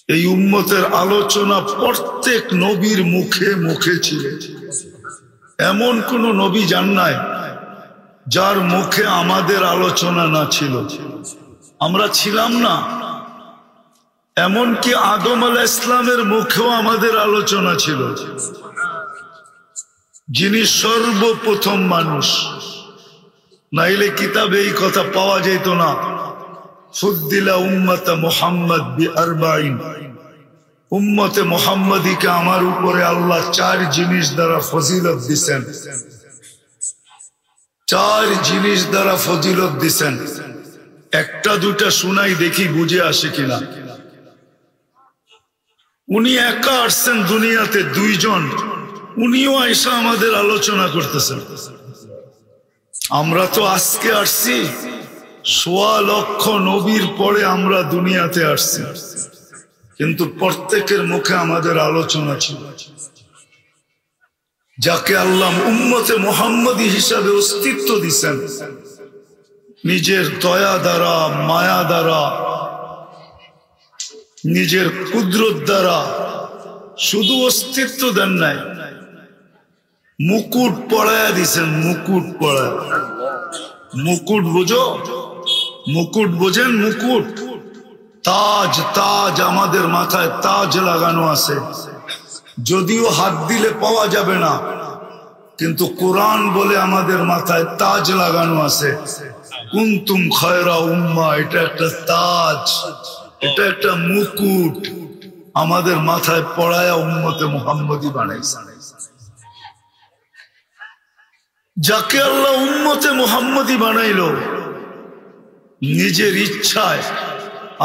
এই উম্মতের আলোচনা প্রত্যেক নবীর মুখে মুখে ছিল। এমন কোন নবী যান নাই যার মুখে আমাদের আলোচনা না ছিল। আমরা ছিলাম না, এমনকি আদম আলাইহিস সালামের মুখেও আমাদের আলোচনা ছিল, যিনি সর্বপ্রথম মানুষ। নাইলে কিতাবে এই কথা পাওয়া যেত না। ফুদ্দিলা উম্মত মুহাম্মদ বিআরবাইন, উম্মতে মুহাম্মদীকে আমার উপরে আল্লাহ 4 জিনিস দ্বারা ফজিলত দিছেন। 4 জিনিস দ্বারা ফজিলত দিছেন। একটা দুটা শুনাই, দেখি বুঝে আসে কিনা। উনি একা আসছেন দুনিয়াতে, 2 জন, উনিও আয়েশা আমাদের আলোচনা করতেছেন। আমরা তো আজকে আসছি, 1.25 লক্ষ নবীর পরে আমরা দুনিয়াতে আসছি, কিন্তু প্রত্যেকের মুখে আমাদের আলোচনা ছিল। যাকে আল্লাহ উম্মতে মুহাম্মদী হিসাবে অস্তিত্ব দিছেন, নিজের দয়া দ্বারা, মায়া দ্বারা, নিজের কুদরত দ্বারা, শুধু অস্তিত্ব দেন নাই, মুকুট পড়ায়া দিছেন। মুকুট পড়ায়, মুকুট বোঝো? মুকুট বোঝেন? মুকুট, তাজ। তাজ আমাদের মাথায় তাজ লাগানো আছে, যদিও হাত দিলে পাওয়া যাবে না, কিন্তু কোরআন বলে আমাদের মাথায় তাজ লাগানো আছে। কুনতুম খায়রা উম্মাহ, এটা একটা তাজ, এটা একটা মুকুট আমাদের মাথায় পড়ায়া উম্মতে মুহাম্মদী বানাইছে। যাকে আল্লাহ উম্মতে মুহাম্মদী বানাইলো নিজের ইচ্ছায়,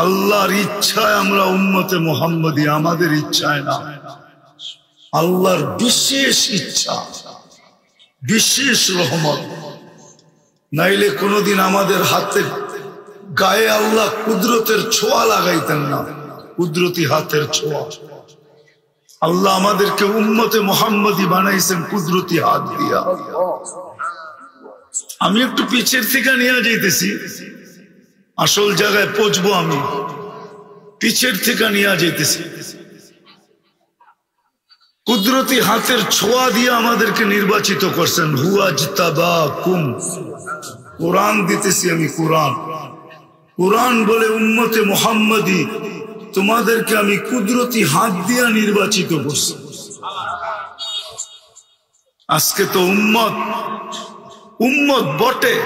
আল্লাহর ইচ্ছায় আমরা উম্মতে মুহাম্মদী, আমাদের ইচ্ছায় না, আল্লাহর বিশেষ ইচ্ছা, বিশেষ রহমত। নাইলে কোনদিন আমাদের হাতে গায়ে আল্লাহ কুদরতের ছোঁয়া লাগাইতেন না, কুদরতি হাতের ছোঁয়া। আল্লাহ আমাদেরকে উম্মতে মুহাম্মদী বানাইছেন কুদরতি হাত দিয়া। আমি একটু পিছের থেকে নিয়ে যাইতেছি, আসল জায়গায় পৌঁছবো। আমি পিছের থেকে নিয়ে যাইতেছি। কুদরতি হাতের ছোঁয়া দিয়ে আমাদেরকে নির্বাচিত করছেন। হুয়াজতাবাকুম, কোরআন দিতেছি আমি। কোরআন, কোরআন বলে উম্মতে মুহাম্মদী তোমাদেরকে আমি কুদরতি হাত দিয়ে নির্বাচিত করছি। আজকে তো উম্মত উম্মত বটে,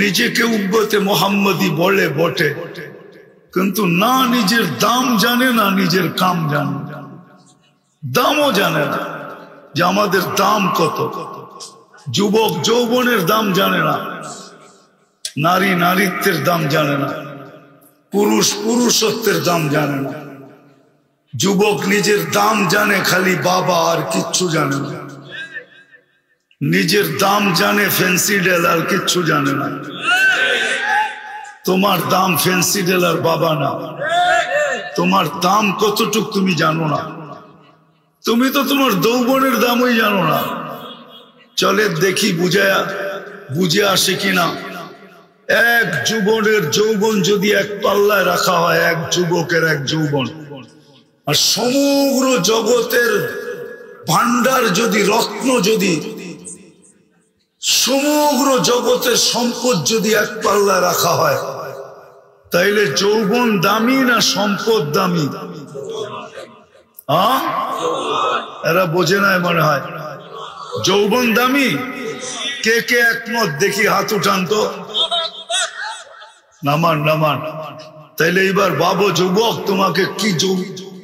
নিজেকে উম্মতে মুহাম্মদী বলে বটে, কিন্তু না নিজের দাম জানে, না নিজের কাম জানে। দামও জানে না যে আমাদের দাম কত। যুবক যৌবনের দাম জানে না, নারী নারীত্বের দাম জানে না, পুরুষ পুরুষত্বের দাম জানে না। যুবক নিজের দাম জানে খালি বাবা, আর কিচ্ছু জানে না। নিজের দাম জানে ফ্যান্সি ডেল, আর কিচ্ছু জানে না। তোমার দাম ফ্যান্সি ডেল আর বাবা না, তোমার দাম কতটুক তুমি জানো না। তুমি তো তোমার যৌবনের দামই জানো না। চলে দেখি বুঝে আসে কিনা। এক যুবনের যৌবন যদি এক পাল্লায় রাখা হয়, এক যুবকের এক যৌবন, আর সমগ্র জগতের ভান্ডার যদি, রত্ন যদি, সমগ্র জগতের সম্পদ যদি এক পাল্লায় রাখা হয়, তাইলে যৌবন দামি না সম্পদ দামি? এরা বোঝে না মনে হয়। যৌবন দামি। কে কে একমত? দেখি হাত উঠান তো। নামান নামান। তাইলে এবার বাবু যুবক, তোমাকে কি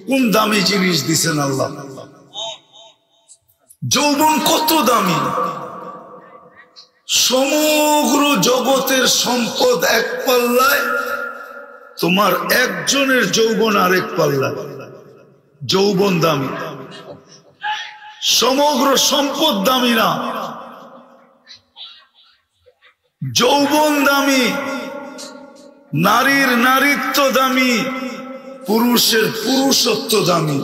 কোন দামি জিনিস দিছেন আল্লাহ? যৌবন কত দামি। সমগ্র জগতের সম্পদ এক পাল্লায়, তোমার একজনের যৌবন আরেক পাল্লায়। যৌবন দামি, সমগ্র সম্পদ দামি না। যৌবন দামি, নারীর নারীত্ব দামি, পুরুষের পুরুষত্ব দামি।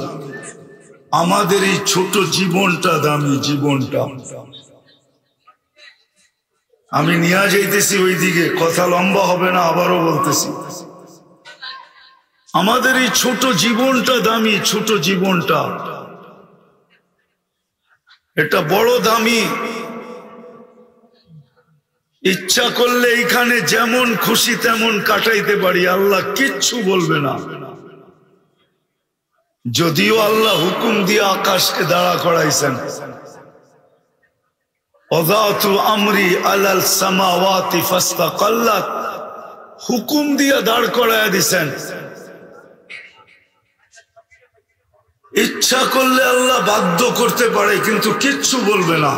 আমাদের এই ছোট জীবনটা দামি। জীবনটা আমি নিয়ে যাইতেছি ওইদিকে, কথা লম্বা হবে না, আবারও বলতেছি। আমাদের এই ছোট জীবনটা দামি, ছোট জীবনটা এটা বড় দামি। ইচ্ছা করলে এখানে যেমন খুশি তেমন কাটাইতে পারি, আল্লাহ কিচ্ছু বলবে না। যদিও আল্লাহ হুকুম দিয়ে আকাশকে দাঁড়া করাইছেন, ওয়াদাতু আমরি আলাল সামাওয়াতি ফাস্তাকাল্লাত, হুকুম দিয়ে দাঁড় করায় দিছেন। ইচ্ছা করলে আল্লাহ বাধ্য করতে পারে, কিন্তু কিচ্ছু বলবে না।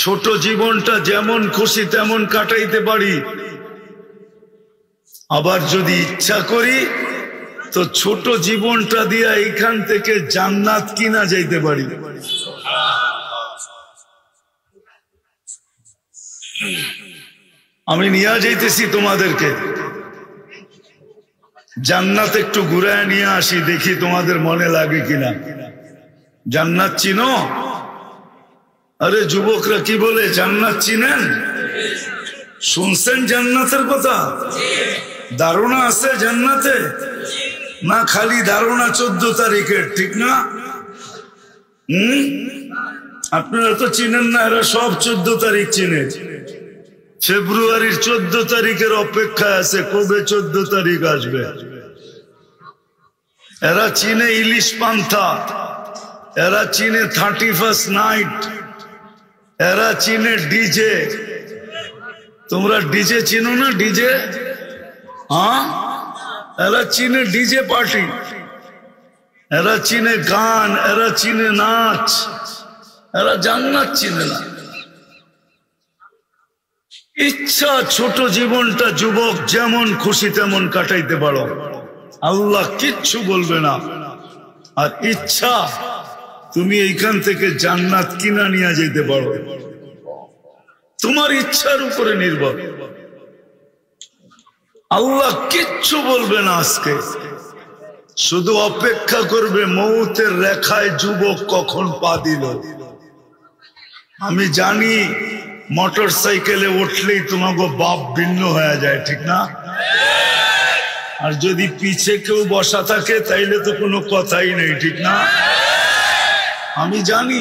ছোট জীবনটা যেমন খুশি তেমন কাটাইতে পারি, আবার যদি ইচ্ছা করি তো ছোট জীবনটা দিয়া এখান থেকে জান্নাত কিনা যাইতে পারি। আমি নিয়ে যাইতেছি তোমাদেরকে জান্নাত, একটু ঘুরায় নিয়ে আসি, দেখি তোমাদের মনে লাগে কিনা। জান্নাত চিনো? আরে যুবকরা কি বলে, জান্নাত চিনেন? শুনছেন জান্নাতের কথা? ধারণা আছে জান্নাতে? না খালি ধারণা 14 তারিখের, ঠিক না? আপনারা তো চিনেন না, এরা সব 14 তারিখ চিনে। ফেব্রুয়ারির 14 তারিখের অপেক্ষায় আছে, কবে 14 তারিখ আসবে। এরা চিনে ইলিশ পান্থা, এরা চিনে 31st নাইট, এরা চিনে ডিজে। তোমরা ডিজে চিনো না? ডিজে, হ্যাঁ, এরা চিনে ডিজে পার্টি, এরা চিনে গান, এরা চিনে নাচ, এরা জান্নাত চিনে না। ইচ্ছা ছোট জীবনটা যুবক যেমন খুশি তেমন কাটাইতে পারো, আল্লাহ কিচ্ছু বলবে না। আর ইচ্ছা তুমি এইখান থেকে জান্নাত কিনা নিয়ে যেতে পারো, তোমার ইচ্ছার উপরে নির্ভর। আল্লাহ কিচ্ছু বলবে না আজকে, শুধু অপেক্ষা করবে মৌতের রেখায় যুবক কখন পা দিল। আমি জানি মোটর সাইকেলে উঠলেই তোমাকে বাপ ভিন্ন হয়ে যায়, ঠিক না? আর যদি পিছে কেউ বসা থাকে তাইলে তো কোনো কথাই নেই, ঠিক না? আমি জানি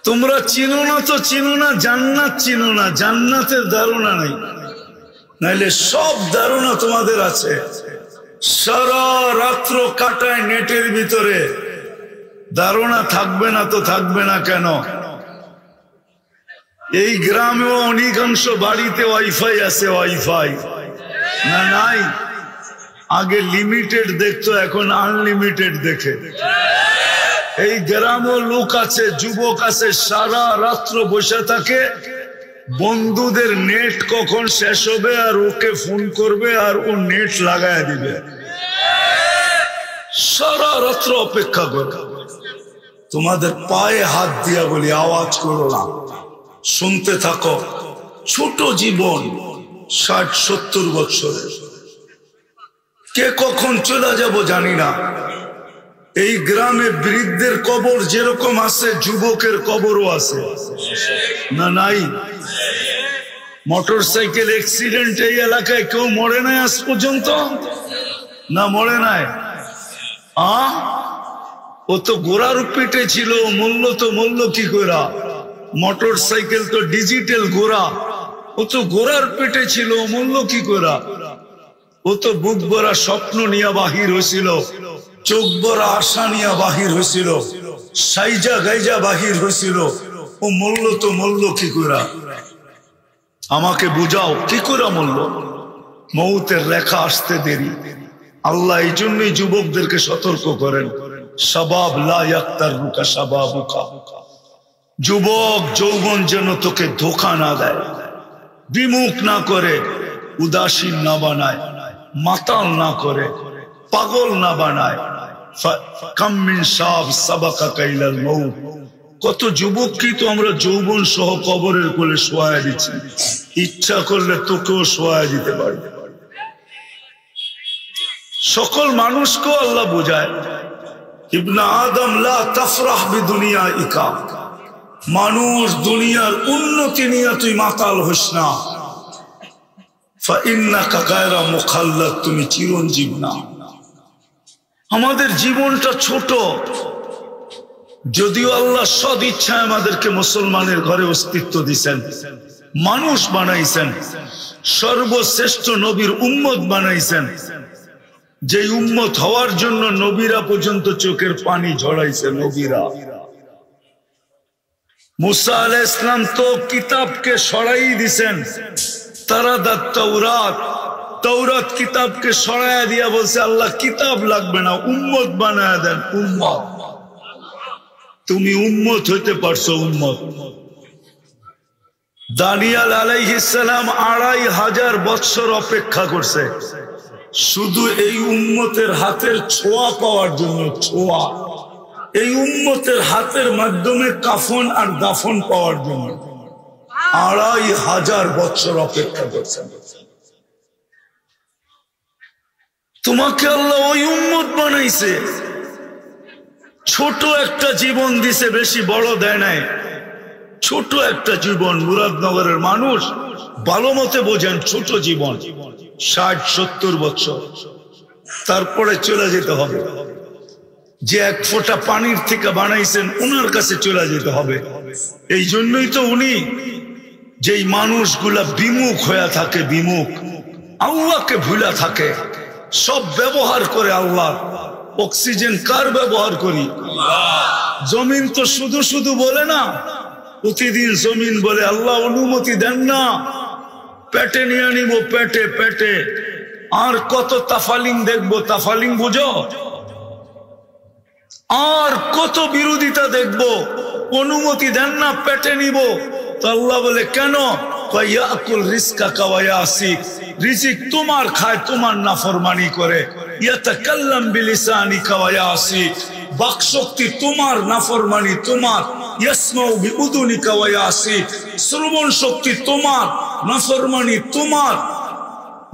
তোমরা চিনো না, তো চিনো না, জান্নাত চিনো না, জান্নাতের ধারণা নেই। নাইলে সব ধারণা তোমাদের আছে। সারা রাত্র কাটায় নেটের ভিতরে, ধারণা থাকবে না তো থাকবে না কেন? এই গ্রামেও অনেকাংশ বাড়িতে ওয়াইফাই আছে, ওয়াইফাই না নাই? আগে লিমিটেড দেখতো, এখন আনলিমিটেড দেখে। এই গ্রামেও লোক আছে, যুবক আছে, সারা রাত্র বসে থাকে, বন্ধুদের নেট কখন শেষ হবে আর ওকে ফোন করবে আর ও নেট লাগায় দিবে, সারা রাত্র অপেক্ষা করে। তোমাদের পায়ে হাত দিয়া বলি, আওয়াজ করো না, শুনতে থাকো। ছোট জীবন, 60-70 বছরের, কে কখন চলে যাব জানি না। এই গ্রামে বৃদ্ধের কবর যেরকম আছে, যুবকের কবরও আছে, না নাই? মোটর সাইকেল অ্যাক্সিডেন্ট এই এলাকায় কেউ মরে নাই আজ পর্যন্ত? না মরে নাই। ও তো গোড়ার পিঠে ছিল, মূল্য কি গোড়া? মোটর সাইকেল তো ডিজিটাল গোড়া, ও তো গোড়ার পেটে ছিল, মূল্য কি গোড়া? ও তো বুক ভরা স্বপ্ন নিয়ে বাহির হয়েছিল, চোখ ভরা আশা নিয়ে বাহির হয়েছিল, সাইজা গাইজা বাহির হয়েছিল। ও মূল্য কি গোড়া? আমাকে বুঝাও, কি করে মূল্য? মৌতের রেখা আসতে দেরি। আল্লাহ এই জন্যই যুবকদেরকে সতর্ক করেন, শাবাব লা ইয়াক্তারুকা শাবাবুকা। যুবক যৌবন যেন তোকে ধোঁকা না দেয়, বিমুখ না করে, উদাসীন না বানায়, মাতাল না করে, পাগল না বানায়। কাম মিন শাব সাবাকা কাইলাল মউত। কত যুবক কি তো আমরা যৌবন সহ কবরের কোলে শোয়া দিচ্ছি, ইচ্ছা করলে তোকেও শোয়া দিতে পারবে। সকল মানুষকেও আল্লাহ বুঝায়, ইবনে আদম লা তাফরাহ বিদুনিয়াইকা, মানুষ দুনিয়ার উন্নতি নিয়ে তুই মাতাল হোস না। ফাইন্নাকা গায়রা মুখাল্লাদ, তুমি চিরঞ্জীব না। আমাদের জীবনটা ছোট, যদিও আল্লাহ সদ ইচ্ছায় আমাদেরকে মুসলমানের ঘরে অস্তিত্ব দিয়েছেন, মানুষ বানাইছেন, সর্বশ্রেষ্ঠ নবীর উম্মত বানাইছেন, যে উম্মত হওয়ার জন্য নবীরা পর্যন্ত চোখের পানি ঝরাইছে। নবীরা, মুসা আলাইহিস সালাম তো কিতাবকে সরাই দিছেন, তারাদাত তাওরাত, তাওরাত কিতাবকে সরাইয়া দিয়া বলছে আল্লাহ কিতাব লাগবে না, উম্মত বানায়া দেন। উম্মত, তুমি উম্মত হইতে পারছো। উম্মত দানিয়েল আলাইহিস সালাম 2500 বৎসর অপেক্ষা করছে শুধু এই উম্মতের হাতের ছোঁয়া পাওয়ার জন্য। ছোঁয়া, এই উম্মতের হাতের মাধ্যমে কাফন আর দাফন পাওয়ার জন্য 2500 বৎসর অপেক্ষা করছেন। তোমাকে আল্লাহ ওই উম্মত বানাইছে, ছোট একটা জীবন দিছে, বেশি বড় দেয় নাই। ছোট একটা জীবন, মুরাদনগরের মানুষ ভালো মতে বোঝেন, ছোট জীবন, 60-70 বছর, তারপরে চলে যেতে হবে। যে এক ফোঁটা পানির থেকে বানাইছেন উনার কাছে চলে যেতে হবে। এই জন্যই তো উনি, যেই মানুষগুলা বিমুখ হয়ে থাকে, বিমুখ, আল্লাহকে ভুলা থাকে, সব ব্যবহার করে আল্লাহ। অক্সিজেন কার ব্যবহার করি? জমিন তো শুধু শুধু বলে না, প্রতিদিন জমিন বলে আল্লাহ অনুমতি দেন না, পেটে নিয়ে নিব, পেটে পেটে। আর কত তাফালিং দেখবো, তাফালিং বুঝো? আর কত বিরোধিতা দেখবো, অনুমতি দেন না, পেটে নিব। তো আল্লাহ বলে কেন? ইয়াকুল রিজকাকা ওয়া ইয়াসিক, রিজিক তোমার খায়, তোমার নাফরমানি করে। ইয়াতাকাল্লাম বিলিসানিকা ওয়া ইয়াসিক, বাকশক্তি তোমার, নাফরমানি তোমার। ইয়াসমাউ বিউদুনিকা ওয়া ইয়াসিক, শ্রবণ শক্তি তোমার, নাফরমানি তোমার।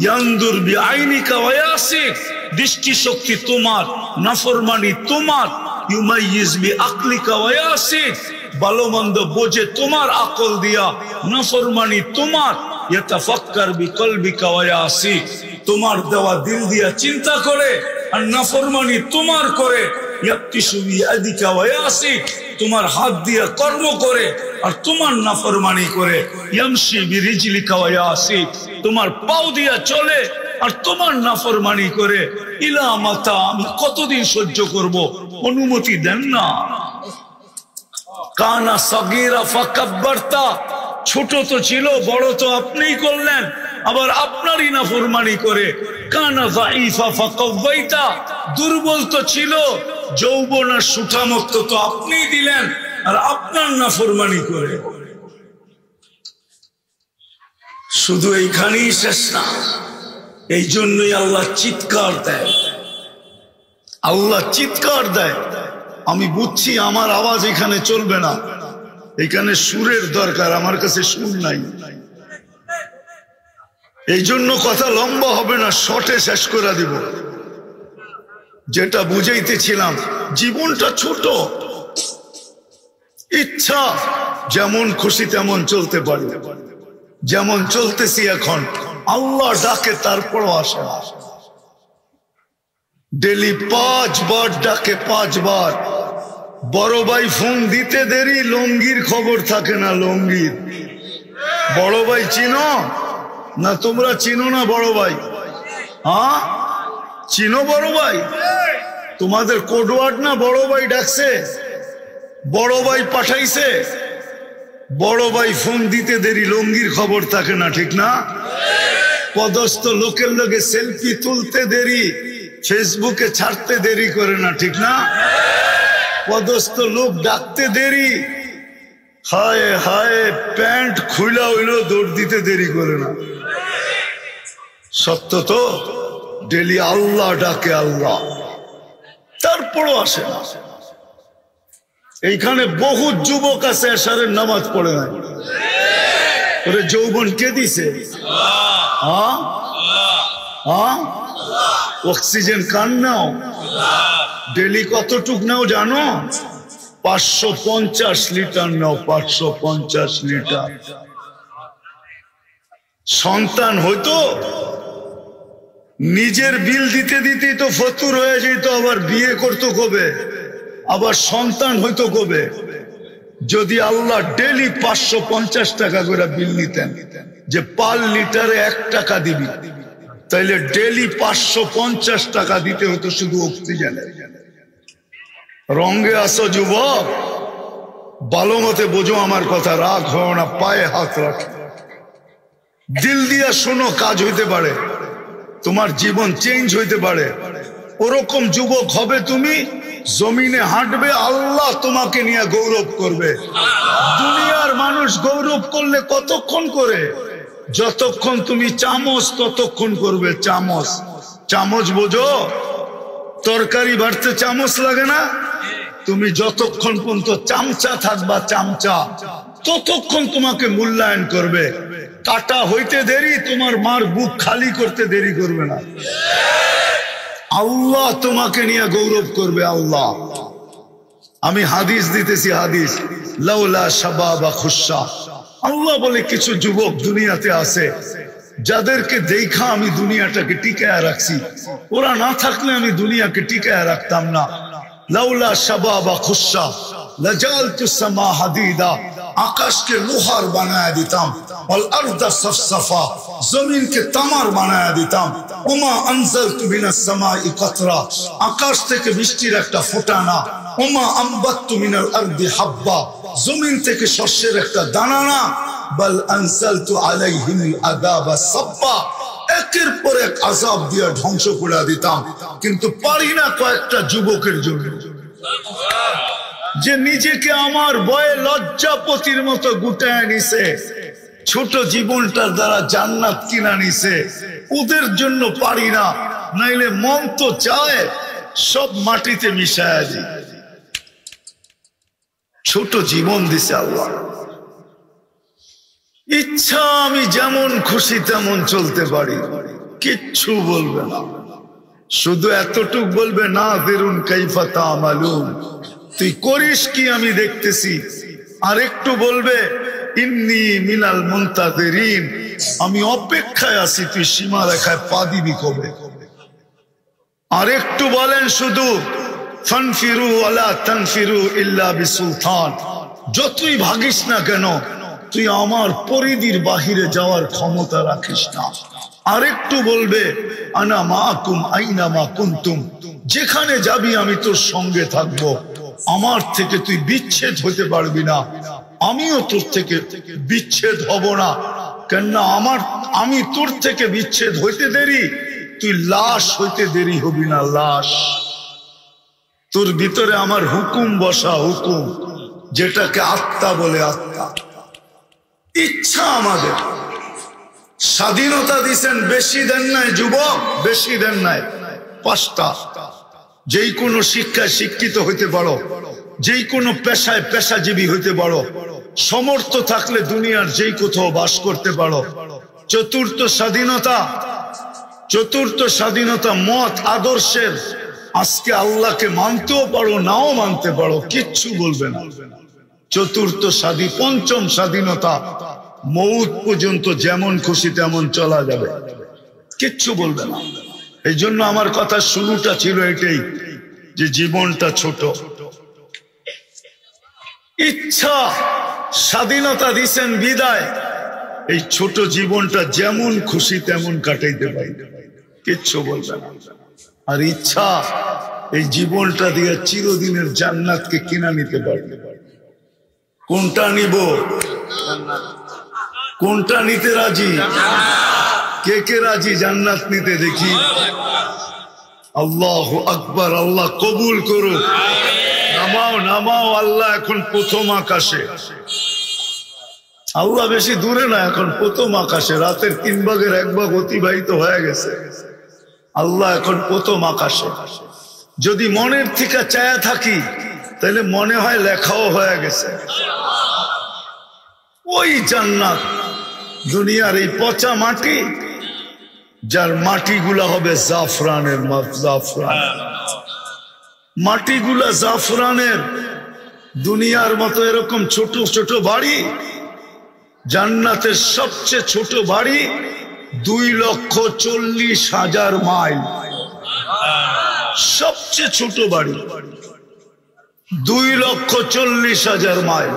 ইয়ানদুর বিআইনিকা ওয়া ইয়াসিক, দৃষ্টি শক্তি তোমার, নাফরমানি তোমার। ইউমাইয়িজ বিআকলিকা ওয়া ইয়াসিক, ভালো মন্দ বোঝে তোমার আকল দিয়া, নাফরমানি তোমার। ইয়াতাফাক্কার বিকলবিকা ওয়া ইয়াসিক, তোমার দেওয়া দিল দিয়া চিন্তা করে, আর নাফরমানি তোমার করে। ইয়াক্তিসু বিয়াদিকা ওয়া ইয়াসিক, তোমার হাত দিয়া কর্ম করে আর তোমার নাফরমানি করে। ইয়ামশি বিরিজলিকা ওয়া ইয়াসিক, তোমার পাও দিয়া চলে আর তোমার নাফরমানি করে। ইলা মাতা, আমি কতদিন সহ্য করব? অনুমতি দেন না। কানা সগীরা ফাকাব্বারতা, ছোট তো ছিল, বড় তো আপনিই করলেন, আবার আপনারই নাফরমানি করে। কানা যাইফা ফাকাওয়াইতা, দুর্বল তো ছিল, যৌবন আর সুঠামত্ব তো আপনিই দিলেন, আর আপনার নাফরমানি করে। শুধু এইখানেই শেষ না, এই জন্যই আল্লাহ চিৎকার দেয়, আল্লাহ চিৎকার দেয়। আমি বুঝছি আমার আওয়াজ এখানে চলবে না, এখানে সুরের দরকার, আমার কাছে সুর নাই। এই জন্য কথা লম্বা হবে না, শর্টে শেষ করে দিব। যেটা বুঝাইতেছিলাম, জীবনটা ছোট, ইচ্ছা যেমন খুশি তেমন চলতে পারি, যেমন চলতেছি এখন। আল্লাহ ডাকে তারপরও আসে না। ডেলি 5 বার ডাকে, 5 বার। বড় ভাই ফোন দিতে দেরি, লঙ্গির খবর থাকে না। লঙ্গির বড় ভাই চিনো না? তোমরা চিনো না বড় ভাই? হ্যাঁ চিনো বড় ভাই? তোমাদের কোডওয়ার্ড না বড় ভাই ডাকছে, বড় ভাই পাঠাইছে। বড় ভাই ফোন দিতে দেরি, লঙ্গির খবর থাকে না, ঠিক না? পদস্থ লোকের লগে সেলফি তুলতে দেরি, ফেসবুকে ছাড়তে দেরি করে না, ঠিক না? পদস্থ লোক ডাকতে দেরি, হায় হায় প্যান্ট খুইলা হইলো দৌড় দিতে দেরি করে না। সত্য তো? ডেলি আল্লাহ ডাকে, আল্লাহ, তারপরও আসে না। এইখানে বহু যুবক আছে এশারের নামাজ পড়ে না। ওরে যৌবন কে দিছে? অক্সিজেন কান নাও, ডেলি কতটুক নাও জানো? 550 লিটার নাও, 550 লিটার। সন্তান হইতো, নিজের বিল দিতে দিতেই তো ফতুর হয়ে যেত, আবার বিয়ে করতো কবে, আবার সন্তান হইতো কবে? যদি আল্লাহ ডেলি 550 টাকা করে বিল নিতেন যে পার লিটারে 1 টাকা দিবি, তাইলে ডেলি 550 টাকা দিতে হতো শুধু অক্সিজেনে। রঙে আসো যুবক, ভালো মতে বোঝো আমার কথা, রাগ হয় না, পায়ে হাত রাখে, দিল দিয়া শোনো, কাজ হইতে পারে, তোমার জীবন চেঞ্জ হইতে পারে। ওরকম যুবক হবে তুমি, জমিনে হাঁটবে, আল্লাহ তোমাকে নিয়ে গৌরব করবে। দুনিয়ার মানুষ গৌরব করলে কতক্ষণ করে? যতক্ষণ তুমি চামচ ততক্ষণ করবে। চামচ, চামচ বোঝো? তরকারি বাড়তে চামচ লাগে না? তুমি যতক্ষণ পর্যন্ত চামচা থাকবা, চামচা, ততক্ষণ তোমাকে মূল্যায়ন করবে। কাটা হইতে দেরি, তোমার মার বুক খালি করতে দেরি করবে না। আল্লাহ তোমাকে নিয়ে গৌরব করবে। আল্লাহ, আমি হাদিস দিতেছি, হাদিস, লাউলা শাবাবা খুশা, আল্লাহ বলে কিছু যুবক দুনিয়াতে আছে যাদেরকে দেখা আমি দুনিয়াটাকে টিকায় রাখছি, ওরা না থাকলে আমি দুনিয়াকে টিকায় রাখতাম না। লাউলা শাবাবা খুশা লাজালতু সামা হাদিদা, আকাশকে লোহার বানায় দিতাম, ওয়াল আরদা সফসফা, জমিনকে তামার বানায় দিতাম, ওমা আনজালতু মিনাস সামাই কাতরা, আকাশ থেকে বৃষ্টির একটা ফোঁটা না, ওমা আম্বাততু মিনাল আরদি হাব্বা, জমিন থেকে শস্যের একটা দানা না, বাল আনজালতু আলাইহিল আযাবা সাব্বা, একের পর এক আযাব দিয়ে ধ্বংস করে দিতাম। কিন্তু পারি না কয়েকটা যুবকের জন্য, যে নিজেকে আমার ভয়ে লজ্জাপতির মতো গুটায় নিছে, ছোট জীবনটার দ্বারা জান্নাত কিনা নিছে, ওদের জন্য পারি না। নাইলে মন তো চায় সব মাটিতে মিশায়া দিই। ছোট জীবন দিছে আল্লাহ, ইচ্ছা আমি যেমন খুশি তেমন চলতে পারি, কিচ্ছু বলবে না, শুধু এতটুক বলবে না দেরুন কাইফা তা'মালুন, তুই করিস কি আমি দেখতেছি। আর একটু বলবে ইন্নী মিনাল মুনতাযিরিন, আমি অপেক্ষায় আছি, তুই সীমা রেখায় পা দিবি কবে। আর একটু বলেন শুধু ফানফিরু ওয়ালা তানফিরু ইল্লা বিসুলতান, যতই ভাগিস না কেন তুই আমার পরিধির বাহিরে যাওয়ার ক্ষমতা রাখিস না। আর একটু বলবে আনা মাকুম আইনা মা কুনতুম, যেখানে যাবি আমি তোর সঙ্গে থাকবো, আমার থেকে তুই বিচ্ছেদ হতে পারবি না, আমিও তোর থেকে বিচ্ছেদ হব না। কেননা আমি তোর থেকে বিচ্ছেদ হইতে দেরি, তুই লাশ হইতে দেরি হবি না। লাশ, তোর ভিতরে আমার হুকুম বসা, হুকুম, যেটাকে আত্মা বলে, আত্মা। ইচ্ছা আমাদের, স্বাধীনতা দিছেন, বেশি দেন নাই যুবক, বেশি দেন নাই। 5টা, যেই কোনো শিক্ষায় শিক্ষিত হইতে পারো, যেই কোনো পেশায় পেশাজীবী হইতে পারো, সমর্থ থাকলে দুনিয়ার যেই কোথাও বাস করতে পারো। 4র্থ স্বাধীনতা, 4র্থ স্বাধীনতা মত আদর্শের। আজকে আল্লাহকে মানতেও পারো, নাও মানতে পারো, কিচ্ছু বলবে না। 4র্থ স্বাধীন, 5ম স্বাধীনতা, মৌত পর্যন্ত যেমন খুশি তেমন চলা যাবে, কিচ্ছু বলবে না। এই জন্য আমার কথা শুরুটা ছিল এটাই, যে জীবনটা ছোট। ইচ্ছা, স্বাধীনতা দিছেন বিদায়, এই ছোট জীবনটা যেমন খুশি তেমন কাটাইতে পারি, কিচ্ছু বলবে না। আর ইচ্ছা, এই জীবনটা দিয়ে চিরদিনের জান্নাতকে কিনা নিতে পারবে। কোনটা নিব? কোনটা নিতে রাজি? কে কে রাজি জান্নাত নিতে? দেখি। আল্লাহু আকবার, আল্লাহ কবুল করুক। নামাও নামাও, আল্লাহ এখন প্রথম আকাশে। আল্লাহ বেশি দূরে না, এখন প্রথম আকাশে। রাতের 3 ভাগের 1 ভাগ অতিবাহিত হয়ে গেছে, আল্লাহ এখন প্রথম আকাশে। যদি মনের থেকে চায়া থাকি তাহলে মনে হয় লেখাও হয়ে গেছে। ওই জান্নাত, দুনিয়ার এই পচা মাটি, যার মাটিগুলা হবে জাফরানের, জাফরান মাটিগুলা জাফরানের। দুনিয়ার মতো এরকম ছোট ছোট বাড়ি, জান্নাতের সবচেয়ে ছোট বাড়ি 2,40,000 মাইল। সবচেয়ে ছোট বাড়ি 2,40,000 মাইল।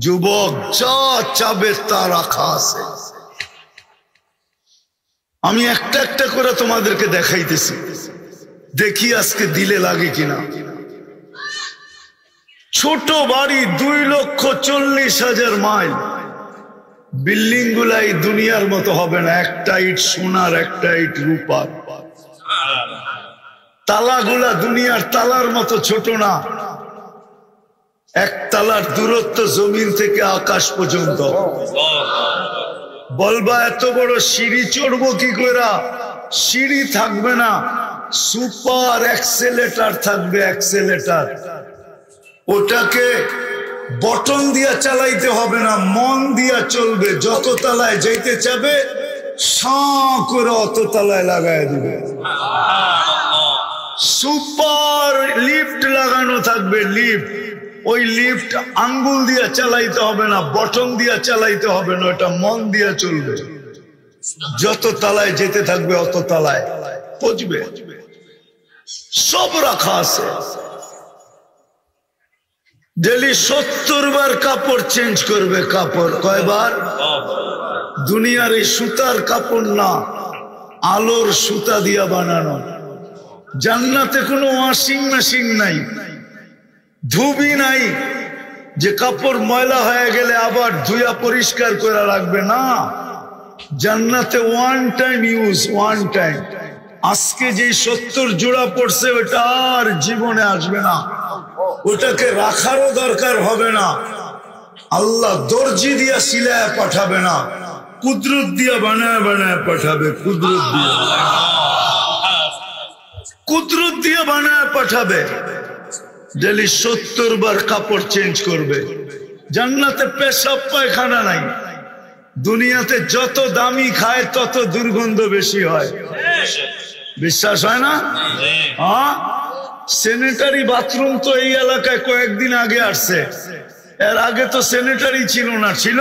যুবক যা চাবে তা রাখা আছে। আমি একটা একটা করে তোমাদেরকে দেখাইতেছি, দেখি আজকে দিলে লাগে কিনা। ছোট বাড়ি 2,40,000 মাইল। বিল্ডিং গুলাই দুনিয়ার মতো হবে না, একটা ইট সোনার, একটা ইট রূপার। তালাগুলা দুনিয়ার তালার মতো ছোট না। এক তালার দূরত্ব জমিন থেকে আকাশ পর্যন্ত। বলবা এত বড় সিঁড়ি চড়বো কি করে? সিঁড়ি থাকবে না, সুপার অ্যাক্সেলেটার থাকবে। অ্যাক্সেলেটার ওটাকে বটন দিয়া চালাইতে হবে না, মন দিয়া চলবে। যত তালায় যাইতে চাবে সাঁ করে অত তালায় লাগাই দিবে। সুপার লিফট লাগানো থাকবে, লিফট। ওই লিফট আঙ্গুল দিয়া চালাইতে হবে না, বটন দিয়া চালাইতে হবে না, ওটা মন দিয়া চলবে। যত তালায় যেতে থাকবে অত তালায় পৌঁছবে। সব রাখা আছে। ডেলি 70 বার কাপড় চেঞ্জ করবে। কাপড় কয়বার? দুনিয়ার এই সুতার কাপড় না, আলোর সুতা দিয়া বানানো। জান্নাতে কোনো ওয়াশিং মেশিন নাই, ধুবি নাই যে কাপড় ময়লা হয়ে গেলে আবার ধুইয়া পরিষ্কার করে রাখবে না। জান্নাতে one time use, one time. আজকে যে 70 জোড়া পড়ছে ওটা আর জীবনে আসবে না, ওটাকে রাখারও দরকার হবে না। আল্লাহ দর্জি দিয়া সিলায় পাঠাবে না, কুদরত দিয়া বানায় বানায় পাঠাবে। কুদরত দিয়া, কুদরত দিয়া বানায় পাঠাবে। ডেলি 70 বার কাপড় চেঞ্জ করবে। জান্নাতে পেশাব পায়খানা নাই। দুনিয়াতে যত দামি খায় তত দুর্গন্ধ বেশি হয়। বিশ্বাস হয় না? হ্যাঁ, স্যানিটারি বাথরুম তো এই এলাকায় কয়েকদিন আগে আসছে। এর আগে তো স্যানিটারি ছিল না। ছিল?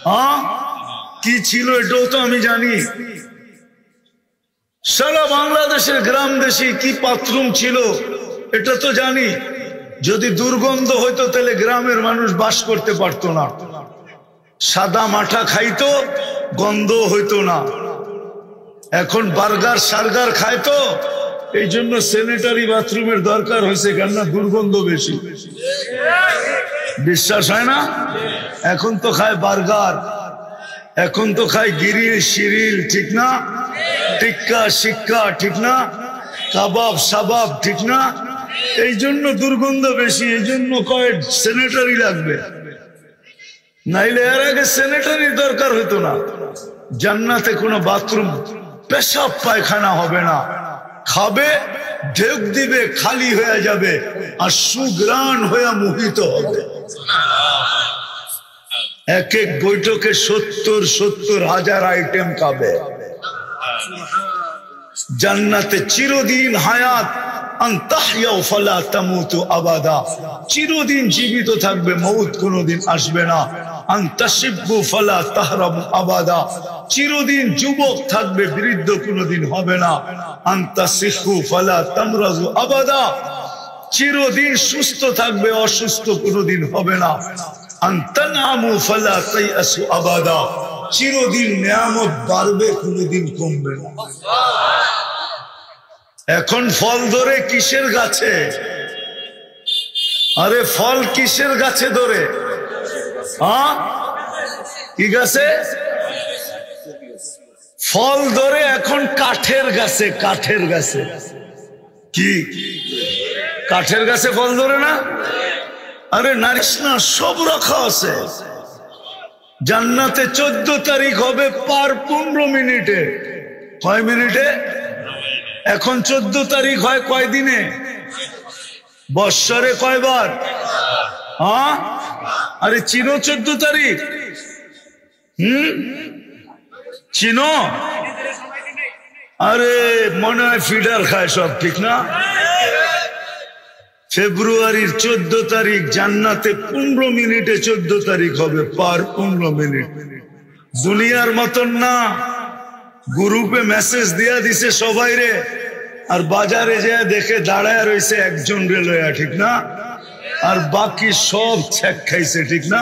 হ্যাঁ, কি ছিল এটাও তো আমি জানি। সারা বাংলাদেশের গ্রাম দেশে কি বাথরুম ছিল এটা তো জানি। যদি দুর্গন্ধ হইতো তাহলে গ্রামের মানুষ বাস করতে পারতো না। সাদা মাঠা খাইতো, গন্ধ হইতো না। এখন বার্গার সার্গার খাইতো, এই জন্য স্যানিটারি বাথরুমের দরকার হয়েছে, কেননা দুর্গন্ধ বেশি। বিশ্বাস হয় না? এখন তো খায় বার্গার, এখন তো খায় গিরিল শিরিল, ঠিক না? টিক্কা শিক্কা, ঠিক না? কাবাব সাবাব, ঠিক না? এই জন্য দুর্গন্ধ বেশি। এই জন্য কয় স্যানিটারি লাগবে, নাইলে এর আগে স্যানিটারির দরকার হইতো না। জান্নাতে কোনো বাথরুম পেশাব পায়খানা হবে না। খাবে, ঢেক দিবে, খালি হয়ে যাবে, আর সুগ্রাণ হয়ে মোহিত হবে। এক এক বৈঠকে 70 হাজার আইটেম খাবে। জান্নাতে চিরদিন হায়াত, চিরদিন জীবিত থাকবে, মৌত কোনদিন আসবে না। চিরদিন যুবক থাকবে, বৃদ্ধ কোনদিন হবে না। চিরদিন সুস্থ থাকবে, অসুস্থ কোনদিন হবে না। চিরদিন নিয়ামত বাড়বে, কোনদিন কমবে না। এখন ফল ধরে কিসের গাছে? আরে ফল কিসের গাছে ধরে? হ্যাঁ, কি গাছে? ফল ধরে এখন কাঠের গাছে। কাঠের গাছে কি? কাঠের গাছে ফল ধরে না? আরে নারিস না, সব রাখা আছে। জান্নাতে 14 তারিখ হবে পার 15 মিনিটে। কয় মিনিটে? এখন 14 তারিখ হয় কয় দিনে? বৎসরে কয়বার? হ্যাঁ, আরে চিনো 14 তারিখ? চিনো? আরে মনে হয় ফিডার খায় সব, ঠিক না? ফেব্রুয়ারির 14 তারিখ জান্নাতে 15 মিনিটে 14 তারিখ হবে, পার 15 মিনিট। দুনিয়ার মতন না, গ্রুপে মেসেজ দিয়া দিছে সবাই রে, আর বাজারে যে দেখে দাঁড়ায় রয়েছে একজন রেলওয়া, ঠিক না? আর বাকি সব ছ্যাক খাইছে, ঠিক না?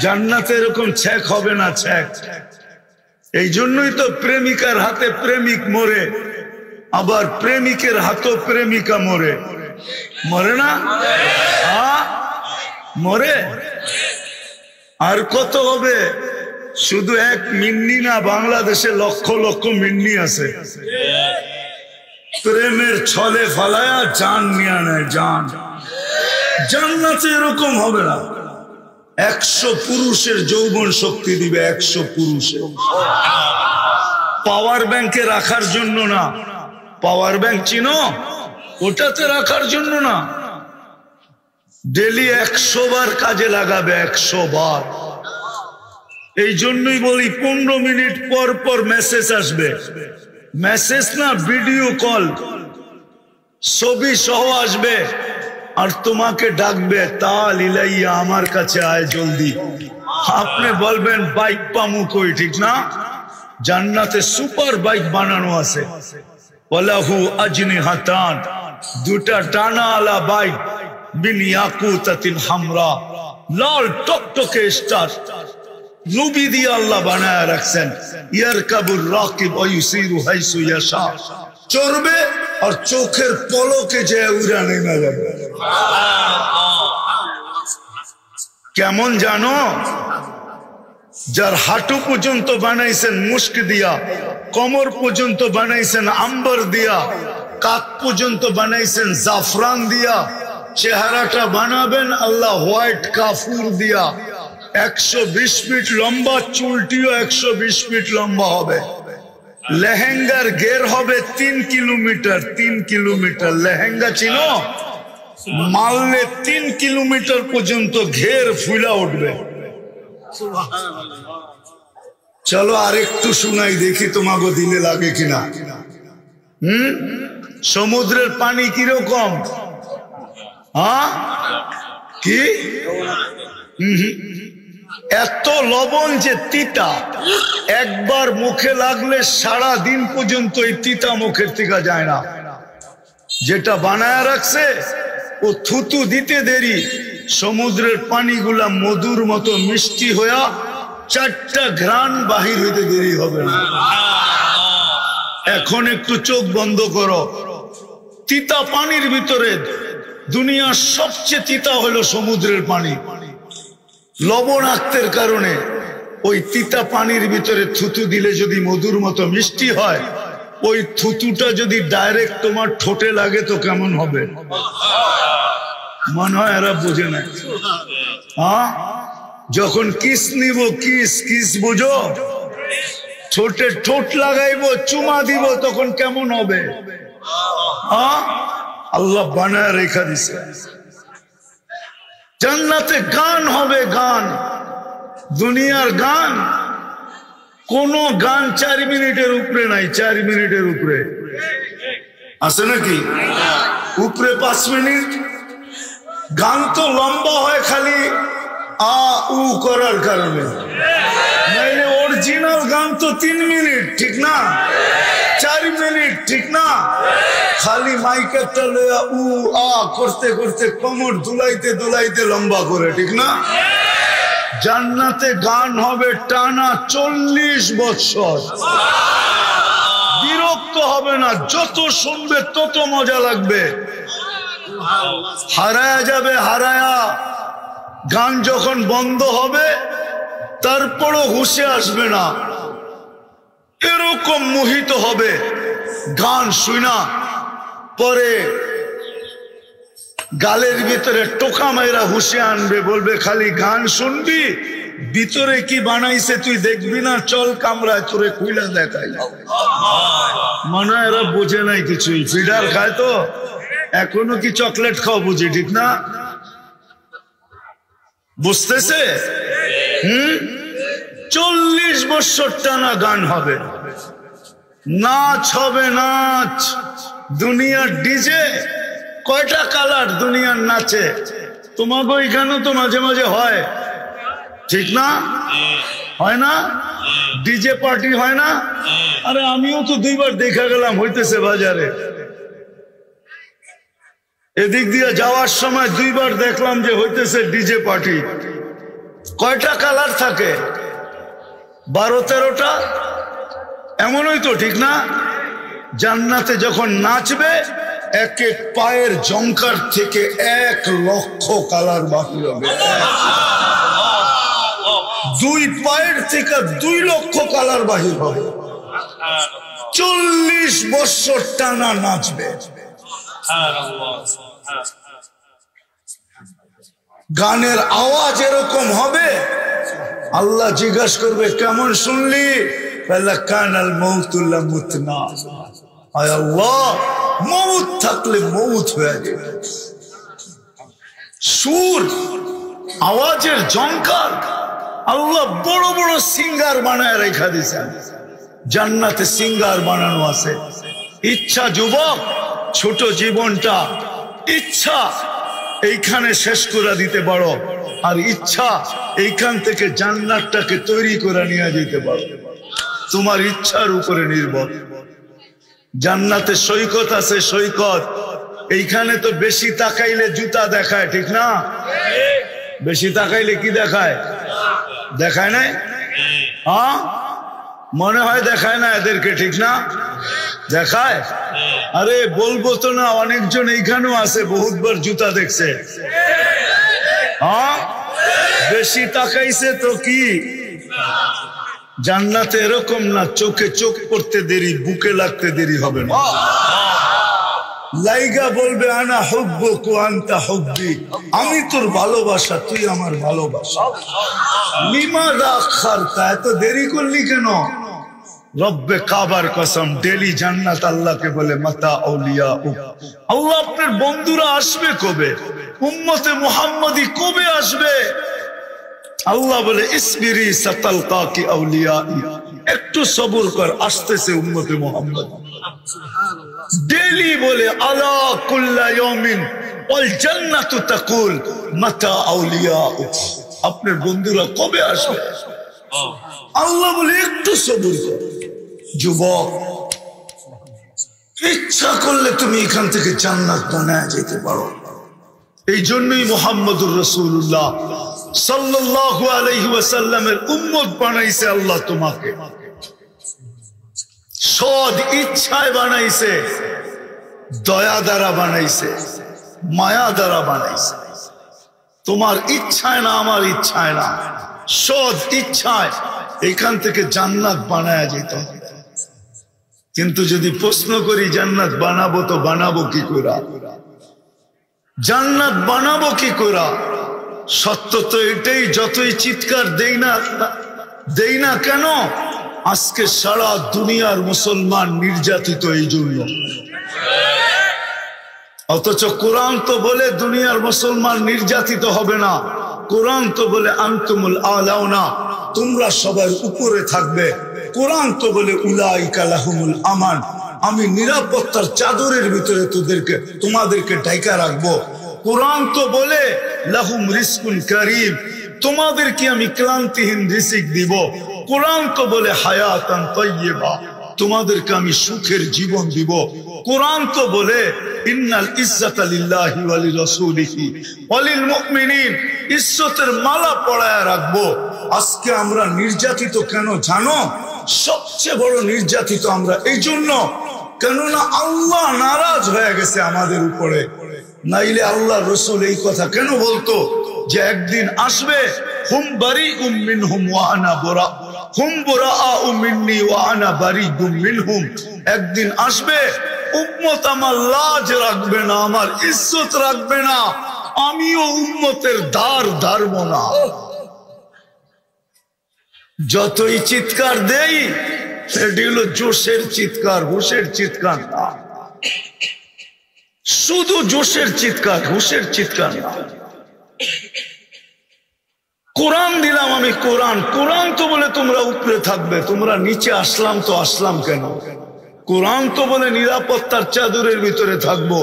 জান্নাতে এরকম ছ্যাক হবে না, ছ্যাক। এই জন্যই তো প্রেমিকার হাতে প্রেমিক মরে, আবার প্রেমিকের হাতেও প্রেমিকা মরে। মরে না? মরে। আর কত হবে? শুধু এক মিন্নি না, বাংলাদেশে লক্ষ লক্ষ মিন্নি আছে। প্রেমের ছলে ফালায়া জান নিয়ে নেয়, জান। জান্নাতে এরকম হবে না। 100 পুরুষের যৌবন শক্তি দিবে, 100 পুরুষের। পাওয়ার ব্যাংকে রাখার জন্য না, পাওয়ার ব্যাংক চিনো? ওটাতে রাখার জন্য না, ডেলি 100 বার কাজে লাগাবে, 100 বার। এই জন্যই বলি 15 মিনিট পর পর মেসেজ আসবে। মেসেজ না, ভিডিও কল, ছবি সহ আসবে, আর তোমাকে ডাকবে, তাল ইলাইয়া, আমার কাছে আয় জলদি। আপনি বলবেন বাইক পামু কই, ঠিক না? জান্নাতে সুপার বাইক বানানো আছে। ওয়ালাহু আজনিহাতান, দুটা টানা আলা বাইক, বিন ইয়াকুতাতিন হামরা, লাল টকটকে স্টার, রুবি দিয়ে আল্লাহ বানায় রাখছেন। ইয়ারকাবুর রাকিব ওয়া ইউসিরু হাইসু ইয়াশা, চড়বে আর চোখের পলকে যে উড়া নেমে যাবে। কেমন জানো? যার হাঁটু পর্যন্ত বানাইছেন মুস্ক দিয়া, কোমর পর্যন্ত বানাইছেন আম্বার দিয়া, কাক পর্যন্ত বানাইছেন জাফরান দিয়া, চেহারাটা বানাবেন আল্লাহ হোয়াইট কাফুর দিয়া। 120 ফিট লম্বা, চুলটিও 120 ফিট লম্বা হবে। লেহেঙ্গার ঘের হবে 3 কিলোমিটার, 3 কিলোমিটার। লেহেঙ্গা চিনো? মারলে 3 কিলোমিটার পর্যন্ত ঘের ফুলা উঠবে। চলো আরেকটু শুনাই, দেখি তোমাকে দিলে লাগে কিনা। সমুদ্রের পানি কিরকম? কি? এত লবণ যে তিতা, একবার মুখে লাগলে সারা দিন পর্যন্ত এই তিতা মুখের থেকে যায় না। যেটা বানায় রাখছে ও থুতু দিতে দেরি, সমুদ্রের পানিগুলা মধুর মতো মিষ্টি হইয়া 4টা ঘ্রাণ বাহির হইতে দেরি হবে না। এখন একটু চোখ বন্ধ করো। তিতা পানির ভিতরে দুনিয়ার সবচেয়ে তিতা হলো সমুদ্রের পানি। লবণাক্তের কারণে ওই তিতা পানির ভিতরে থুতু দিলে যদি মধুর মতো মিষ্টি হয়, ওই থুতুটা যদি ডাইরেক্ট তোমার ঠোঁটে লাগে তো কেমন হবে? মনে হয় এরা বোঝে না। যখন কিস নিব, কিস কিস বুঝো, ঠোঁটে ঠোঁট লাগাইবো, চুমা দিব, তখন কেমন হবে? আল্লাহ বানায় রেখা দিছে। জান্নাতে গান হবে, গান। দুনিয়ার গান, কোন গান 4 মিনিটের উপরে নাই। 4 মিনিটের উপরে আছে নাকি? উপরে 5 মিনিট। গান তো লম্বা হয় খালি আ উ করার কারণে, নাইলে অরিজিনাল গান তো 3 মিনিট, ঠিক না? 4 মিনিট, ঠিক না? খালি মাইকেরটা লইয়া উ আ করতে করতে কোমর দুলাইতে দুলাইতে লম্বা করে, ঠিক না? জান্নাতে গান হবে টানা 40 বছর। বিরক্ত হবে না, যত শুনবে তত মজা লাগবে। হারায়া যাবে, হারায়া। গান যখন বন্ধ হবে তারপরও হুঁশে আসবে না, এরকম মোহিত হবে গান শুনা। পরে গালের ভিতরে টোকা মাইরা হুঁশে আনবে, বলবে খালি গান শুনবি, ভিতরে কি বানাইছে তুই দেখবি না, চল কামরায় তোরে খুইলা দেখাই। মনে হয় এরা বোঝে নাই কিছুই, ফিডার খায় তো এখনো কি চকলেট খাও বুঝি, ঠিক না? বুঝতেছে? 40 বছর টানা গান হবে, নাচ হবে, নাচ। দুনিয়ার ডিজে কয়টা কালার দুনিয়ার নাচে? তোমাকে এখানেও তো মাঝে মাঝে হয়, ঠিক না? হয় না? ডিজে পার্টি হয় না? আরে আমিও তো 2 বার দেখা গেলাম হইতেছে বাজারে। এদিক দিয়ে যাওয়ার সময় 2 বার দেখলাম যে হইতেছে ডিজে পার্টি। কয়টা কালার থাকে? 12-13টা, এমনই তো, ঠিক না? জান্নাতে যখন নাচবে এক এক পায়ের জঙ্কার থেকে 1 লক্ষ কালার বাকি হবে। 2 পায়ের থেকে 2 লক্ষ কালার বাহির হবে। 40 বছর টানা নাচবে। গানের আওয়াজ এরকম হবে, আল্লাহ জিজ্ঞাসা করবে কেমন শুনলি? কানাল মৌতুল্লাহ মুতনা। আয় আল্লাহ, মৌত থাকলে মৌত হয়ে যাবে। সুর, আওয়াজের ঝংকার আল্লাহ বড় বড় সিঙ্গার বানায় রেখা দিয়েছেন। জান্নাতে সিঙ্গার বানানো আছে। ইচ্ছা যুবক, ছোট জীবনটা ইচ্ছা এইখানে শেষ করে দিতে পারো, আর ইচ্ছা এইখান থেকে জান্নাতটাকে তৈরি করে নিয়ে যেতে পারো। তোমার ইচ্ছার উপরে নির্ভর। জান্নাতে সৈকত আছে, সৈকত। এইখানে তো বেশি তাকাইলে জুতা দেখায়, ঠিক না? বেশি তাকাইলে কি দেখায়? দেখায় নাই? হ্যাঁ, মনে হয় দেখায় না এদেরকে, ঠিক না? দেখায়। আরে বলবো তো না, অনেকজন এইখানেও আছে বহুতবার জুতা দেখছে। হ্যাঁ, বেশি তাকাইছে তো কি? জান্নাতে এরকম না, চোখে চোখ পড়তে দেরি, বুকে লাগতে দেরি হবে না। লাইগা বলবে আনা হুব্বুকা আনতা হুব্বি, আমি তোর ভালোবাসা, তুই আমার ভালোবাসা। লিমাযা আখারতা, এত দেরি করলি কেন? রব্বে কাবার কসম, ডেলি জান্নাত আল্লাহকে বলে মাতা আউলিয়া। আল্লাহ আপনার বন্ধুরা আসবে কবে? উম্মতে মুহাম্মাদি কবে আসবে? আল্লাহ বলে ইসবিরি সাতালকাকি আউলিয়াই, একটু সবর কর, আসতেছে উম্মতে মুহাম্মদ। ডেলি বলে আলা কুল্লা ইয়াউমিন ওয়াল জান্নাতু তাকুল মাতা আউলিয়া, আপনার বন্ধুরা কবে আসবে? আল্লাহ বলে একটু সবর কর। যুবক, ইচ্ছা করলে তুমি এখান থেকে জান্নাত বানায় যেতে পারো। এই জন্যই মুহাম্মদুর রাসূলুল্লাহ সাল্লাল্লাহু আলাইহি ওয়াসাল্লামের উম্মত বানাইছে আল্লাহ তোমাকে। সদ ইচ্ছায় বানাইছে, দয়া দ্বারা বানাইছে, মায়া দ্বারা বানাইছে। তোমার ইচ্ছায় না, আমার ইচ্ছায় না, সদ ইচ্ছায় এখান থেকে জান্নাত বানায় যেত। কিন্তু যদি প্রশ্ন করি জান্নাত বানাবো, তো বানাবো কি করে? জান্নাত বানাবো কি করে? সত্য তো এটাই, যতই চিৎকার দেই না কেন, আজকে সারা দুনিয়ার মুসলমান নির্যাতিত এই জন্য। অথচ কোরআন তো বলে দুনিয়ার মুসলমান নির্যাতিত হবে না। কোরআন তো বলে আনতুমুল আলাউনা, তোমরা সবার উপরে থাকবে। কোরআন তো বলে উলাইকা লাহুমুল আমান, আমি নিরাপত্তার চাদরের ভিতরে তোমাদেরকে ঢাকা রাখবো। কোরআন তো বলে লাহুম রিজকুন কারীম, তোমাদেরকে আমি ক্লান্তিহীন রিজিক দিব। কোরআন তো বলে হায়াতান তাইয়্যিবা, তোমাদেরকে আমি সুখের জীবন দিব। কোরআন তো বলে ইন্নাল ইজ্জাতা লিল্লাহি ওয়া লিরাসূলিহি ওয়া লিল মুমিনিন, ইজ্জতের মালা পরায়া রাখবো। আজকে আমরা নির্যাতিত কেন জানো? সবচেয়ে বড় নির্যাতিত আমরা এই জন্য, কেননা আল্লাহ নারাজ হয়ে গেছে আমাদের উপরে। নাইলে আল্লাহ রসুল এই কথা কেন বলতো যে একদিন আসবে হুম বারিউম মিনহুম ওয়া আনা বুরা, হুম বুরাআউ মিন্নি ওয়া আনা বারিউম মিনহুম। একদিন আসবে উম্মত আমার লাজ রাখবে না, আমার ইজ্জত রাখবে না, আমিও উম্মতের দ্বার ধারব না। যতই চিৎকার দেই সেটি হলো জোশের চিৎকার, হুশের চিৎকার না। শুধু জোশের চিৎকার, হুশের চিৎকার না। কোরআন দিলাম আমি, কোরআন তো বলে তোমরা উপরে থাকবে, তোমরা নিচে আসলাম তো আসলাম কেন? কোরআন তো বলে নিরাপত্তার চাদরের ভিতরে থাকবো,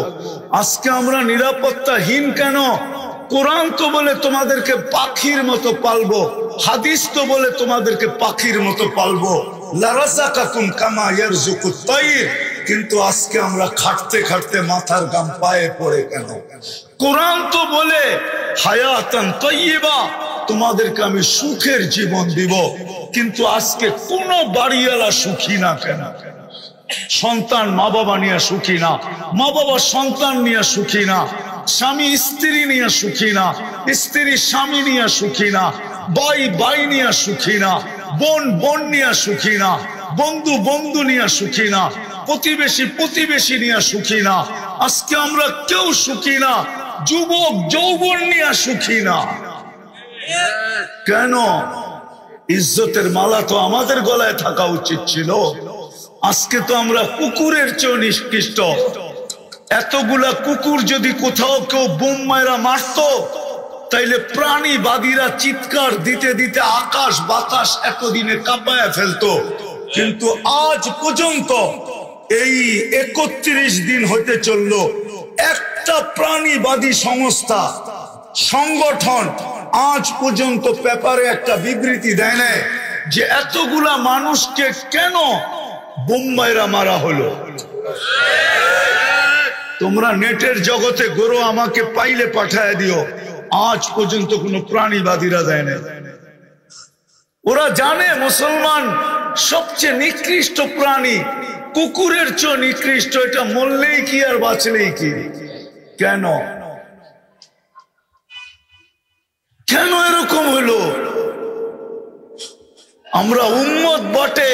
আজকে আমরা নিরাপত্তাহীন কেন? কোরআন তো বলে তোমাদেরকে পাখির মতো পালবো, হাদিস তো বলে তোমাদেরকে পাখির মতো পালবো, লারাযাকাকুম কামা ইয়ারযুকুত তাইর। কিন্তু আজকে আমরা খাটতে খাটতে মাথার গাম পায়ে পড়ে কেন? কোরআন তো বলে হায়াতান তাইয়্যিবা, তোমাদেরকে আমি সুখের জীবন দিব, কিন্তু আজকে কোন বাড়িওয়ালা সুখী না কেন? সন্তান মা বাবা নিয়ে সুখী না, মা বাবা সন্তান নিয়ে সুখী না, স্বামী স্ত্রী নিয়ে সুখী না, স্ত্রী স্বামী নিয়ে সুখী না, ভাই ভাই নিয়ে সুখী না, বোন বোন নিয়ে সুখী না, বন্ধু বন্ধু নিয়ে সুখী না, প্রতিবেশী প্রতিবেশী নিয়ে সুখী না। আজকে আমরা কেউ সুখী না, যুবক যৌবন নিয়ে সুখী না কেন? ইজ্জতের মালা তো আমাদের গলায় থাকা উচিত ছিল। আজকে তো আমরা কুকুরের চেয়ে নিকৃষ্ট। এতগুলা কুকুর যদি কোথাও কেউ বোম মায়েরা মারত, তাইলে প্রাণীবাদীরা চিৎকার দিতে দিতে আকাশ বাতাস এতদিনে কাঁপায় ফেলতো। কিন্তু আজ পর্যন্ত এই 31 দিন হতে চললো, একটা প্রাণীবাদী সংস্থা সংগঠন আজ পর্যন্ত পেপারে একটা বিবৃতি দেয় না যে এতগুলা মানুষকে কেন বোম্বাইরা মারা হলো। তোমরা নেটের জগতে গরো আমাকে পাইলে পাঠায় দিও, আজ পর্যন্ত কোনো প্রাণীবাদীরা দেয় না। ওরা জানে মুসলমান সবচেয়ে নিকৃষ্ট প্রাণী, কুকুরের চেয়ে নিকৃষ্ট। এটা মরলেই কি আর বাঁচলেই কি? কেন কেন এরকম হলো? আমরা উম্মত বটে,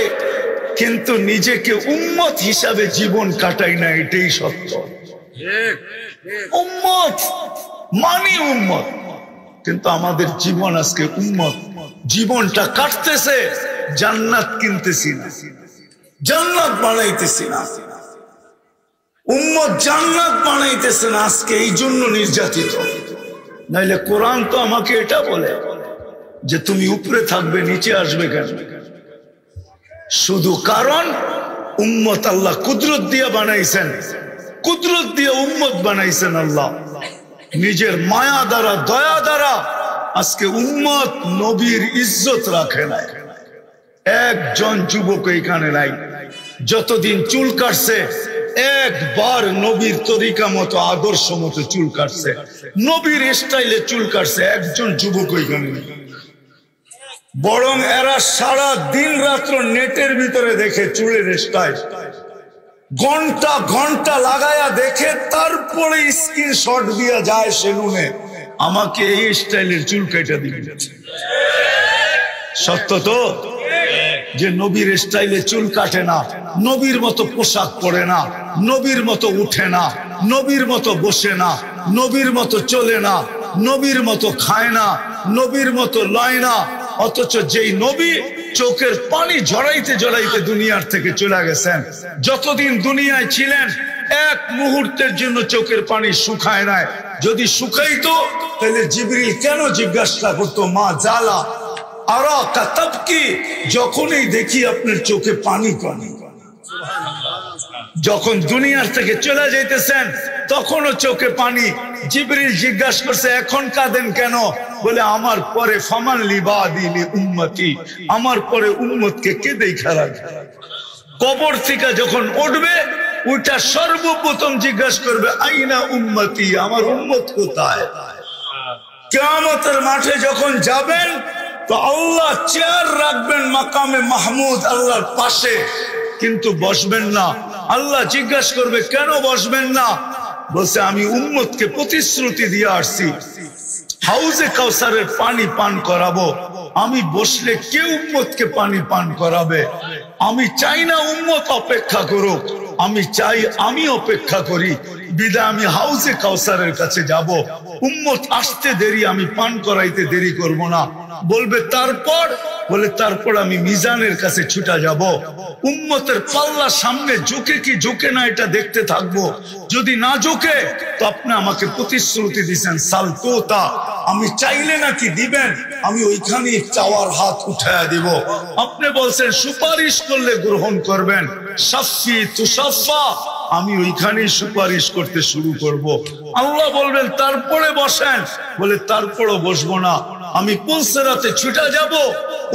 কিন্তু নিজেকে উম্মত হিসাবে জীবন কাটাই না, এটাই সত্য। উম্মত মানি উম্মত, কিন্তু আমাদের জীবন আজকে উম্মত। জীবনটা কাটতেছে, জান্নাত কিনতেছি না, জান্নাত বানাইতেছি না। উম্মত জান্নাত বানাইতেছে না, আজকে এই জন্য নির্যাতিত। নাইলে কোরআন তো আমাকে এটা বলে যে তুমি উপরে থাকবে, নিচে আসবে কেন? শুধু কারণ উম্মত আল্লাহ কুদরত দিয়ে বানাইছেন, কুদরত দিয়ে উম্মত বানাইছেন আল্লাহ নিজের মায়া দ্বারা, দয়া দ্বারা। আজকে উম্মত নবীর ইজ্জত রাখে না। একজন যুবক এখানে নাই যতদিন চুল কাটছে একবার নবীর তরিকা মতো আদর্শ মতো চুল কাটছে, নবীর স্টাইলে চুল কাটছে, একজন যুবক এখানে নেই। বরং এরা সারা দিন রাত্র নেটের ভিতরে দেখে চুলের স্টাইল, ঘন্টা ঘন্টা লাগায়া দেখে, তারপরে স্ক্রিনশট দিয়া যায় সেলুনে, আমাকে এই স্টাইলের চুল কেটে দিয়ে যাচ্ছে। সত্য তো যে নবীর স্টাইলে চুল কাটে না, নবীর মতো পোশাক পরে না, নবীর মতো উঠে না, নবীর মতো বসে না, নবীর মতো চলে না, নবীর মতো খায় না, নবীর মতো লয় না। অথচ যেই নবী চোখের পানি ঝরাইতে ঝরাইতে দুনিয়ার থেকে চলে গেছেন, যতদিন দুনিয়ায় ছিলেন এক মুহূর্তের জন্য চোখের পানি শুকায় নাই। যদি শুকাইতো তাহলে জিবরিল কেন জিজ্ঞাসা করতো মা জালা আরা কাতাব কি, যখনই দেখি আপনার চোখে পানি পানি। যখন দুনিয়ার থেকে চলে যাইতেছেন তখনও চোখে পানি। জিবরিল জিজ্ঞাসা করছে এখন কাঁদেন কেন? বলে আমার পরে ফামান লিবাদি লি উম্মতি, আমার পরে উম্মতকে কে দেখা রাখবে। কবর থেকে যখন উঠবে ওইটা সর্বপ্রথম জিজ্ঞাসা করবে আইনা উম্মতি, আমার উম্মত কোথায়। কিয়ামতের মাঠে যখন যাবেন তো আল্লাহ চেয়ার রাখবেন মাকামে মাহমুদ আল্লাহর পাশে, কিন্তু বসবেন না। আল্লাহ জিজ্ঞাসা করবে কেন বসবেন না? বলছে আমি উম্মতকে প্রতিশ্রুতি দিয়ে আসছি হাউজে কাউসারের পানি পান করাবো, আমি বসলে কে উম্মতকে পানি পান করাবে? আমি চাই না উম্মত অপেক্ষা করুক, আমি চাই আমি অপেক্ষা করি। বিদায় আমি হাউজে কাউসারের কাছে যাব, উম্মত আসতে দেরি, আমি পান করাইতে দেরি করব না। বলবে তারপর বলে তারপর আমি মিজানের কাছে ছুটা যাব, উম্মতের পাল্লা সামনে ঝুঁকে কি ঝুঁকে না এটা দেখতে থাকবো। যদি না ঝুঁকে তো আপনি আমাকে প্রতিশ্রুতি দিয়েছেন সালতোতা, আমি চাইলে নাকি দিবেন, আমি ওইখানে চাওয়ার হাত উঠায়া দিব। আপনি বলছেন সুপারিশ করলে গ্রহণ করবেন, শাফি তুশাফা, আমি ওইখানেই সুপারিশ করতে শুরু করব। আল্লাহ বলবেন তারপরে বসেন, বলে তারপরও বসবো না, আমি পুলসেরাতে ছুটা যাব,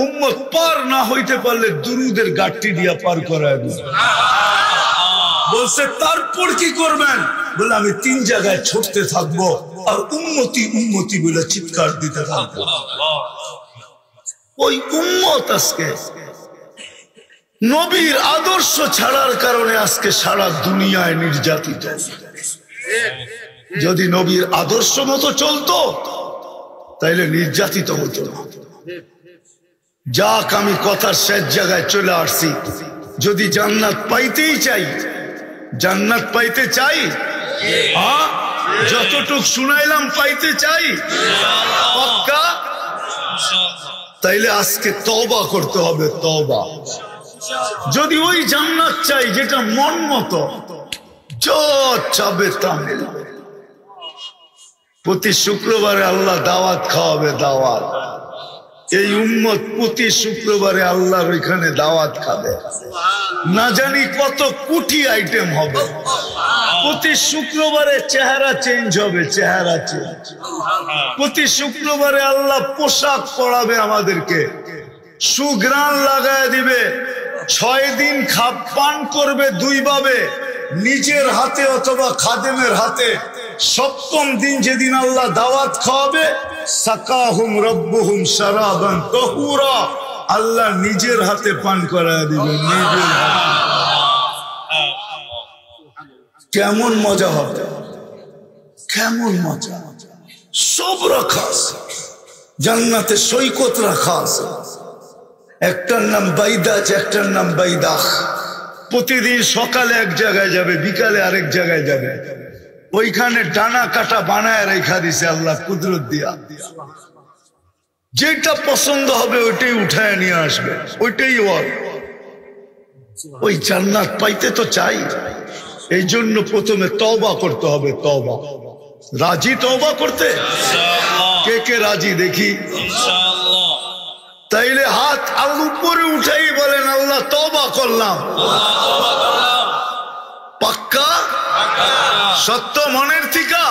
উম্মত পার না হইতে পারলে দুরুদের গাঠটি দিয়া পার করায় দিব। বলছে তারপর কি করবেন, বলে আমি 3 জায়গায় ছুটতে থাকবো আর উম্মতি উম্মতি বলে চিৎকার দিতে থাকবো। ওই উম্মত আজকে নবীর আদর্শ ছাড়ার কারণে আজকে সারা দুনিয়ায় নির্যাতিত। যদি নবীর আদর্শ মতো চলতো তাইলে নির্যাতিত হতো না। যাক, আমি কথার শেষ জায়গায় চলে আসছি। যদি জান্নাত পাইতেই চাই, জান্নাত পাইতে চাই, হ্যাঁ, যতটুক শুনাইলাম পাইতে চাই পাক্কা, তাইলে আজকে তওবা করতে হবে, তওবা। যদি ওই জান্নাত চাই যেটা মন মতো যা চাবে তা মিলবে। প্রতি শুক্রবারে আল্লাহ দাওয়াত খাওয়াবে, দাওয়াত। এই উম্মত প্রতি শুক্রবারে আল্লাহর ওইখানে দাওয়াত খাবে, না জানি কত কোটি আইটেম হবে। প্রতি শুক্রবারে চেহারা চেঞ্জ হবে, চেহারা চেঞ্জ। প্রতি শুক্রবারে আল্লাহ পোশাক পরাবে আমাদেরকে, সুঘ্রাণ লাগায় দিবে। 6 দিন পান করবে 2 ভাবে, নিজের হাতে অথবা খাদেমের হাতে। 7ম দিন যেদিন আল্লাহ দাওয়াত খাওয়াবে, সাকাহুম রব্বুহুম শারাবান তাহুরা, আল্লাহ নিজের হাতে পান করায় দিবে, নিজের হাতে। কেমন মজা হবে, কেমন মজা। সব রাখা আছে জান্নাতে, সৈকত রাখা আছে। একটার নাম বাইদাজ, একটার নাম বাইদাহ। প্রতিদিন সকালে এক জায়গায় যাবে, বিকালে আরেক জায়গায় যাবে। ওইখানে ডানা কাটা বানায় রেখা দিছে আল্লাহ কুদরত দিয়া। যেটা পছন্দ হবে ওইটাই উঠায় নিয়ে আসবে, ওইটাই ওর। ওই জান্নাত পাইতে তো চাই, এই জন্য প্রথমে তওবা করতে হবে, তওবা। রাজি তওবা করতে? কে কে রাজি দেখি? তাইলে হাত আল্লাহ উপরে উঠাই বলেন আল্লাহ তওবা করলাম। পাক্কা? সত্য মনের থিকা?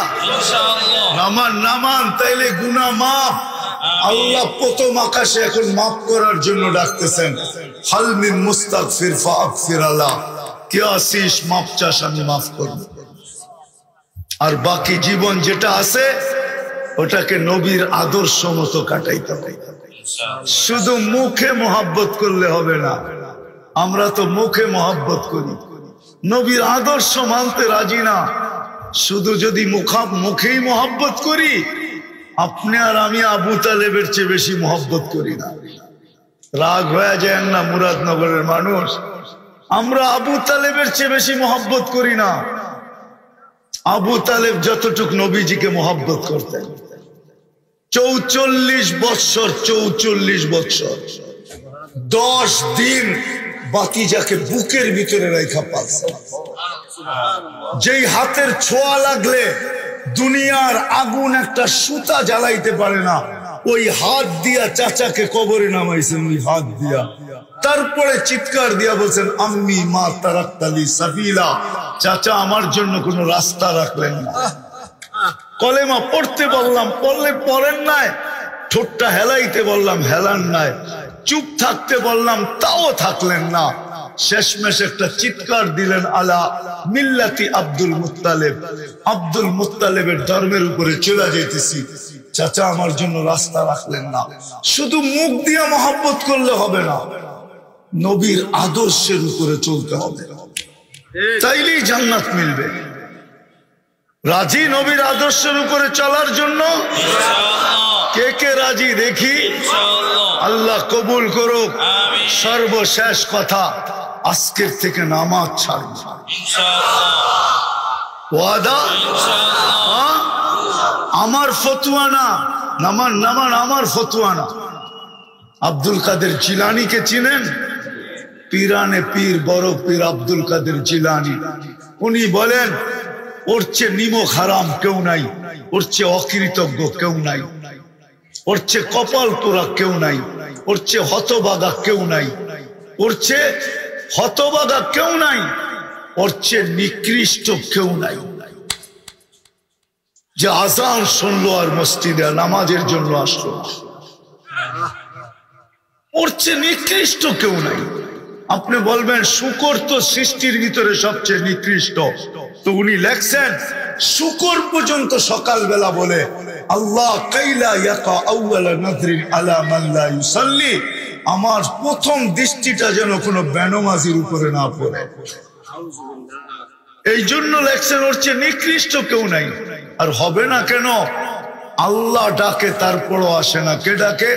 নামান নামান, তাইলে গুনাহ মাফ। আল্লাহ প্রথম আকাশে এখন মাফ করার জন্য ডাকতেছেন, হাল মিন মুস্তাগফির ফাগফির আল্লাহ, কে আসিস মাফ চাস আমি মাফ করব। আর বাকি জীবন যেটা আছে ওটাকে নবীর আদর্শ মতো কাটাইতে হবে। শুধু মুখে মহব্বত করলে হবে না, আমরা তো মুখে মহব্বত করি, নবীর আদর্শ মানতে রাজি না। শুধু যদি মুখেই মহব্বত করি, আপনি আর আমি আবু তালেবের চেয়ে বেশি মহব্বত করি না। রাগ হয়ে যায় না মুরাদনগরের মানুষ, আমরা আবু তালেবের চেয়ে বেশি মহব্বত করি না। আবু তালেব যতটুক নবীজিকে মহব্বত করতেন, 44 বৎসর 44 বৎসর 10 দিন বাতিজাকে বুকের ভিতরে রেখা পালছে। যেই হাতের ছোঁয়া লাগলে দুনিয়ার আগুন একটা সুতা জ্বালাইতে পারে না, ওই হাত দিয়া চাচাকে কবরে নামাইছেন, ওই হাত দিয়া। তারপরে চিৎকার দিয়া বলছেন আম্মি মা তারাক্তালি সাবিলা, চাচা আমার জন্য কোনো রাস্তা রাখলেন না। কলেমা পড়তে বললাম, পড়লে পড়েন নাই। ঠোঁটটা হেলাইতে বললাম, হেলান নাই। চুপ থাকতে বললাম, তাও থাকলেন না। শেষমেশ একটা চিৎকার দিলেন, আলা মিল্লাতি আব্দুল মুত্তালিব, আব্দুল মুত্তালিবের ধর্মের উপরে চলে যেতেছি। চাচা আমার জন্য রাস্তা রাখলেন না। শুধু মুখ দিয়ে মহব্বত করলে হবে না, নবীর আদর্শের উপরে চলতে হবে, তাইলেই জান্নাত মিলবে। রাজি নবীর আদর্শের উপরে চলার জন্য? কে কে রাজি দেখি? আল্লাহ কবুল করুক। সর্বশেষ কথা, আজকের থেকে নামাজ ছাড়ব, ওয়াদা। আমার ফতুয়া না, নামান নামান, আমার ফতুয়া না। আব্দুল কাদের জিলানীকে চিনেন? পীরানে পীর বড় পীর আব্দুল কাদের জিলানী। উনি বলেন ওর চেয়ে নিমক হারাম কেউ নাই, ওর চেয়ে অকৃতজ্ঞ কেউ নাই, ওর চেয়ে কপাল পোড়া কেউ নাই, ওর চেয়ে হতবাগা কেউ নাই, ওর চেয়ে হতবাগা কেউ নাই, ওর চেয়ে নিকৃষ্ট কেউ নাই। যে আজান শুনলো আর মসজিদে নামাজের জন্য আসলো, ওর চেয়ে নিকৃষ্ট কেউ নাই। আপনি বলবেন শুকর তো সৃষ্টির ভিতরে সবচেয়ে নিকৃষ্ট, তো উনি লেখছেন শুকর পর্যন্ত সকালবেলা বলে আল্লাহ কাইলা ইয়াকা আউয়ালা নাযরিন আলা মান লা ইউসাল্লি, আমার প্রথম দৃষ্টিটা যেন কোনো বেনমাজির উপরে না পড়ে। এই জন্য লেখছেন ওর চেয়ে নিকৃষ্ট কেউ নাই। আর হবে না কেন? আল্লাহ ডাকে তারপরও আসে না। কে ডাকে?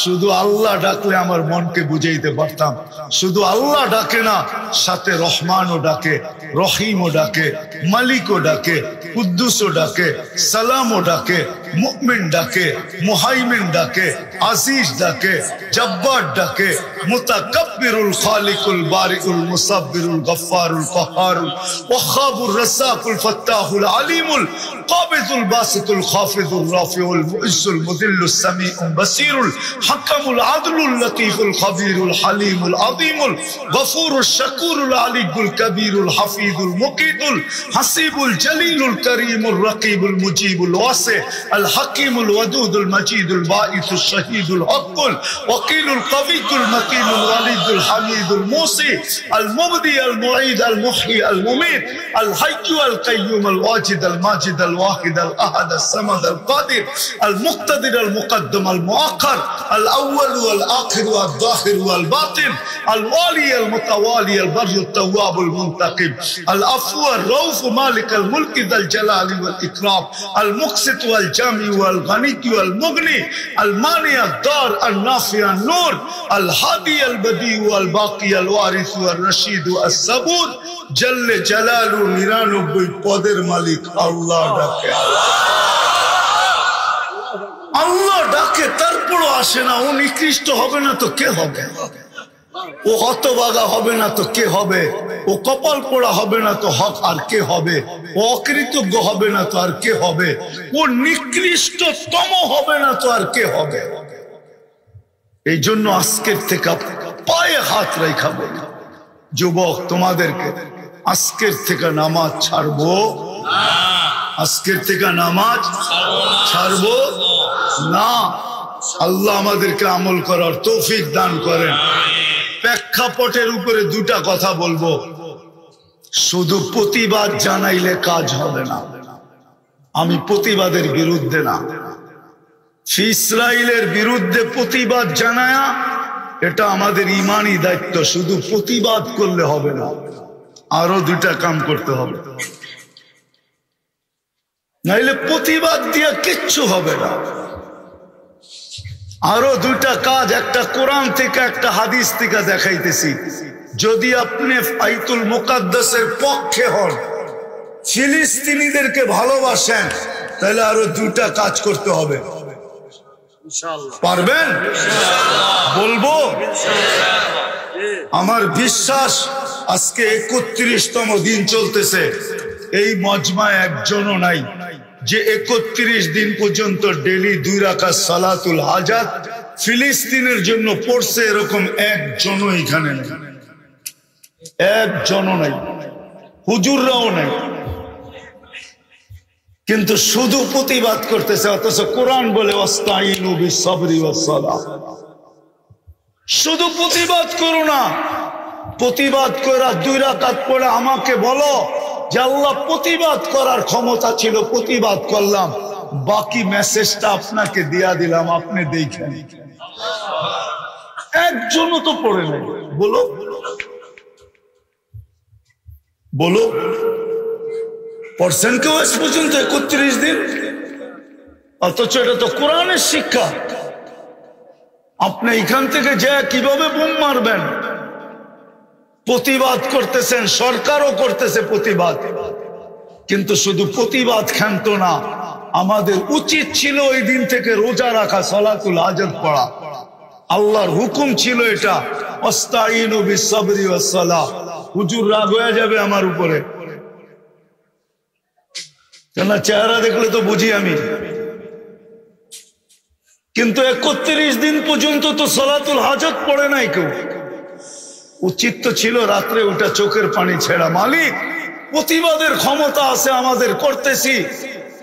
শুধু আল্লাহ ডাকলে আমার মনকে বুঝাইতে পারতাম। শুধু আল্লাহ ডাকে না, সাথে রহমানও ডাকে, রহিমও ডাকে, মালিকও ডাকে, কুদ্দুসও ডাকে, সালামও ডাকে, মুমিন ডাকে, মুহাইমিন ডাকে, আজিজ ডাকে, জব্বার ডাকে, মুতাকাব্বিরুল খালিকুল বারিউল মুসাব্বিরুল গফফারুল কাহ্হারুল ওয়াহাবুর রাসাকুল ফাত্তাহুল আলিমুল কাবিদুল বাসিতুল খাফিদুর রাফিউল মুইজ্জুল মুদিল্লুস সামিউল বাসিরুল হাকামুল আদলুল লতীফুল খবীরুল হালিমুল আযীমুল গফুরুশ শাকুরুল আলিকুল কবীরুল হাফিজুল মুকিতুল হাসিবুল জলিলুল করিমুর রকিবুল মুজিবুল ওয়াসি আল হাকিমুল ওয়াদুদুল মজিদুল বাঈসুশ শহীদুল হকুল ওয়াকিলুল কবিয়ুল মতিনুল ওয়ালিদুল হামিদুল মুসি আল মুবদি আল মুঈদ আল মুহয়ি আল মুমীত আল হাইয়্যু আল কাইয়্যুম আল ওয়াজিদ আল মাজিদ আল ওয়াহিদ আল আহাদ আল সামাদ আল কাদির আল মুক্তাদির আল মুকদ্দম আল মুআক্খার আল আউয়াল ওয়াল আখির ওয়াল যাহির ওয়াল বাতিন আল ওয়ালি আল মুতাওয়ালি আল বাররু التواب المنتقم العفو الرؤوف مالك الملك ذا الجلال والإكرام المقسط والجامع والغني والمغني المانع الضار النافع النور الهادي البديع والباقي الوارث والرشيد الصبور جل جلاله 99 পদের মালিক আল্লাহ ডাকে। আল্লাহ ডাকে তারপরও আসে না। ও নিকৃষ্ট হবে না তো কে হবে? ও হতভাগা হবে না তো কে হবে? ও কপাল পোড়া হবে না তো হক আর কে হবে? ও অকৃতজ্ঞ হবে না তো আর কে হবে? ও নিকৃষ্টতম হবে না তো আর কে হবে? এই জন্য আজকের থেকে পায়ে হাত রেখা বলি, যুবক তোমাদেরকে আজকের থেকে নামাজ ছাড়বো, আজকের থেকে নামাজ ছাড়বো না। আল্লাহ আমাদেরকে আমল করার তৌফিক দান করেন। প্রেক্ষাপটের উপরে দুটা কথা বলবো। শুধু প্রতিবাদ জানাইলে কাজ হবে না। আমি প্রতিবাদের বিরুদ্ধে না। ইসরায়েলের বিরুদ্ধে প্রতিবাদ জানায়া এটা আমাদের ইমানি দায়িত্ব। শুধু প্রতিবাদ করলে হবে না, আরো দুটা কাম করতে হবে, নাইলে প্রতিবাদ দিয়ে কিচ্ছু হবে না। আরো দুইটা কাজ, একটা কোরআন থেকে একটা হাদিস থেকে দেখাইতেছি। যদি আপনি বাইতুল মুকাদ্দাসের পক্ষে হন, ফিলিস্তিনিদেরকে ভালোবাসেন, তাহলে আরো দুইটা কাজ করতে হবে। পারবেন? বলবো? আমার বিশ্বাস আজকে 31তম দিন চলতেছে, এই মজমায় একজনও নাই যে 31 দিন পর্যন্ত ডেলি 2 রাকাত সালাতুল হাজাত ফিলিস্তিনের জন্য পড়ছে। এরকম একজনও এখানে নেই, একজনও নাই, হুজুররাও নাই। কিন্তু শুধু প্রতিবাদ করতেছে, অথচ কোরআন বলে ওয়াস্তাইনু বিসসবরি ওয়াসসালাহ। শুধু প্রতিবাদ করো না, প্রতিবাদ করে 2 রাকাত পড়ে আমাকে বলো যে আল্লাহ প্রতিবাদ করার ক্ষমতা ছিল, প্রতিবাদ করলাম, বাকি মেসেজটা আপনাকে দিয়া দিলাম, আপনি দেখেন। একজনও তো পড়ে নেই। বলো বলো, পড়ছেন কেউ আজ পর্যন্ত 31 দিন? অথচ এটা তো কোরআনের শিক্ষা। আপনি এখান থেকে যে কিভাবে বোম মারবেন? প্রতিবাদ করতেছেন, সরকারও করতেছে প্রতিবাদ, কিন্তু শুধু প্রতিবাদ ক্ষান্ত না। আমাদের উচিত ছিল ওই দিন থেকে রোজা রাখা, সালাতুল হাজাত পড়া। আল্লাহর হুকুম ছিল এটা, আস্তাইনু বিসসবরি ওয়াসসালাহ। হুজুর রাগ হয়ে যাবে আমার উপরে, কেন চেহারা দেখলে তো বুঝি আমি। কিন্তু 31 দিন পর্যন্ত তো সালাতুল হাজত পড়ে নাই কেউ। উচিত তো ছিল রাত্রে ওটা চোখের পানি ছেড়া। মালিক, প্রতিবাদের ক্ষমতা আছে আমাদের, করতেছি,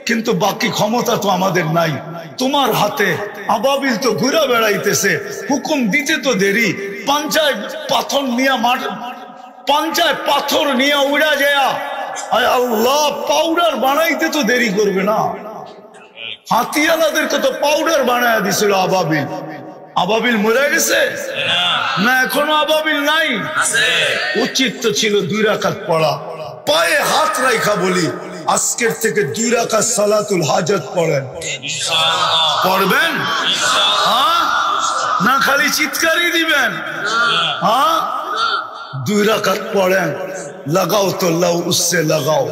কিন্তু বাকি ক্ষমতা তো আমাদের নাই, তোমার হাতে। আবাবিল তো ঘুরে বেড়াইতেছে, হুকুম দিতে তো দেরি। পাঞ্চায় পাথর নিয়ে উড়া যায়, আল্লাহ পাউডার বানাইতে তো দেরি করবে না। হাতিয়ালাদেরকে তো পাউডার বানায় দিছিল আবাবিল। আবাবিল মরে গেছে না? এখনো আবাবিল নাই? উচিত তো ছিল 2 রাকাত পড়া। পায়ে হাত রাখা বলি, আজকের থেকে 2 রাকাত সালাতুল হাজত পড়েন। পড়বেন? হ্যাঁ না খালি চিৎকারই দিবেন? হ্যাঁ 2 রাকাত পড়েন। লাগাও তো লাও উসসে লাগাও।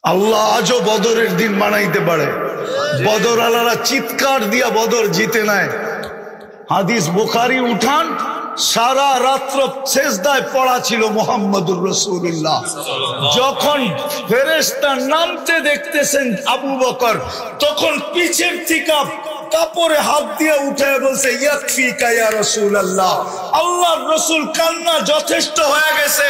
আল্লাহ আজও বদরের দিন বানাইতে পারে। বদর আলারা চিৎকার দিয়া বদর জিতে নেয়। হাদিস বুখারী উঠান, সারা রাত্র সেজদায় পড়া ছিল মুহাম্মদুর রাসূলুল্লাহ। যখন ফেরেশতা নামতে দেখতেছেন আবু বকর, তখন পিছের থেকে কাপড়ে হাত দিয়ে উঠে বলছে, ইয়াকফিকা ইয়া রাসূলুল্লাহ, আল্লাহর রাসূল কান্না যথেষ্ট হয়ে গেছে।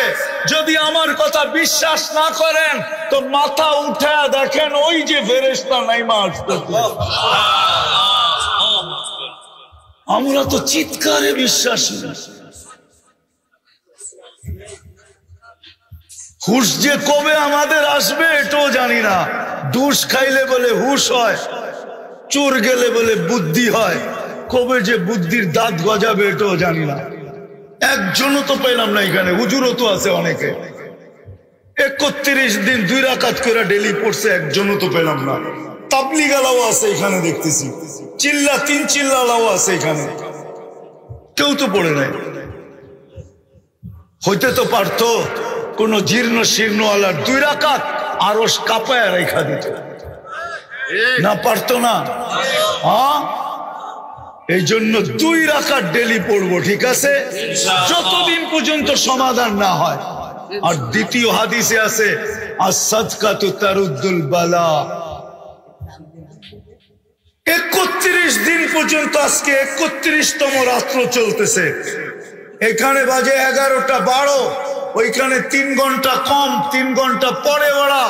যদি আমার কথা বিশ্বাস না করেন তো মাথা উঠায় দেখেন, ওই যে ফেরেশতা নাইমা আসতেছে। আমরা তো চিৎকারে বিশ্বাস নেই। হুশ যে কবে আমাদের আসবে এটাও জানি না। দুষ খাইলে বলে হুশ হয়, চোর গেলে বলে বুদ্ধি হয়। কবে যে বুদ্ধির দাঁত গজাবে এটাও জানি না। একজনও তো পেলাম না এখানে। হুজুরও তো আছে অনেকে, 31 দিন 2 রাকাত করে ডেলি পড়ছে, একজনও তো পেলাম না। তাবলিগালাও আছে এখানে দেখতেছি, তিন চিল্লালাও আছে এখানে, কেউ তো পড়ে নাই। হইতে তো পারতো কোন জীর্ণ শীর্ণওয়ালার 2 রাকাত আরো কাঁপায় রেখা দিত, না পারতো না? হ্যাঁ, এই জন্য 2 রাকাত ডেলি পড়বো, ঠিক আছে, যতদিন পর্যন্ত সমাধান না হয়। আর দ্বিতীয় হাদিসে আছে, আস-সাদকাতু তারুদ্দুল বালা। 31 দিন পর্যন্ত, আজকে 31তম রাত্র চলতেছে। এখানে বাজে 11টা 12, ওইখানে 3 ঘন্টা কম, 3 ঘন্টা পরে ওরা।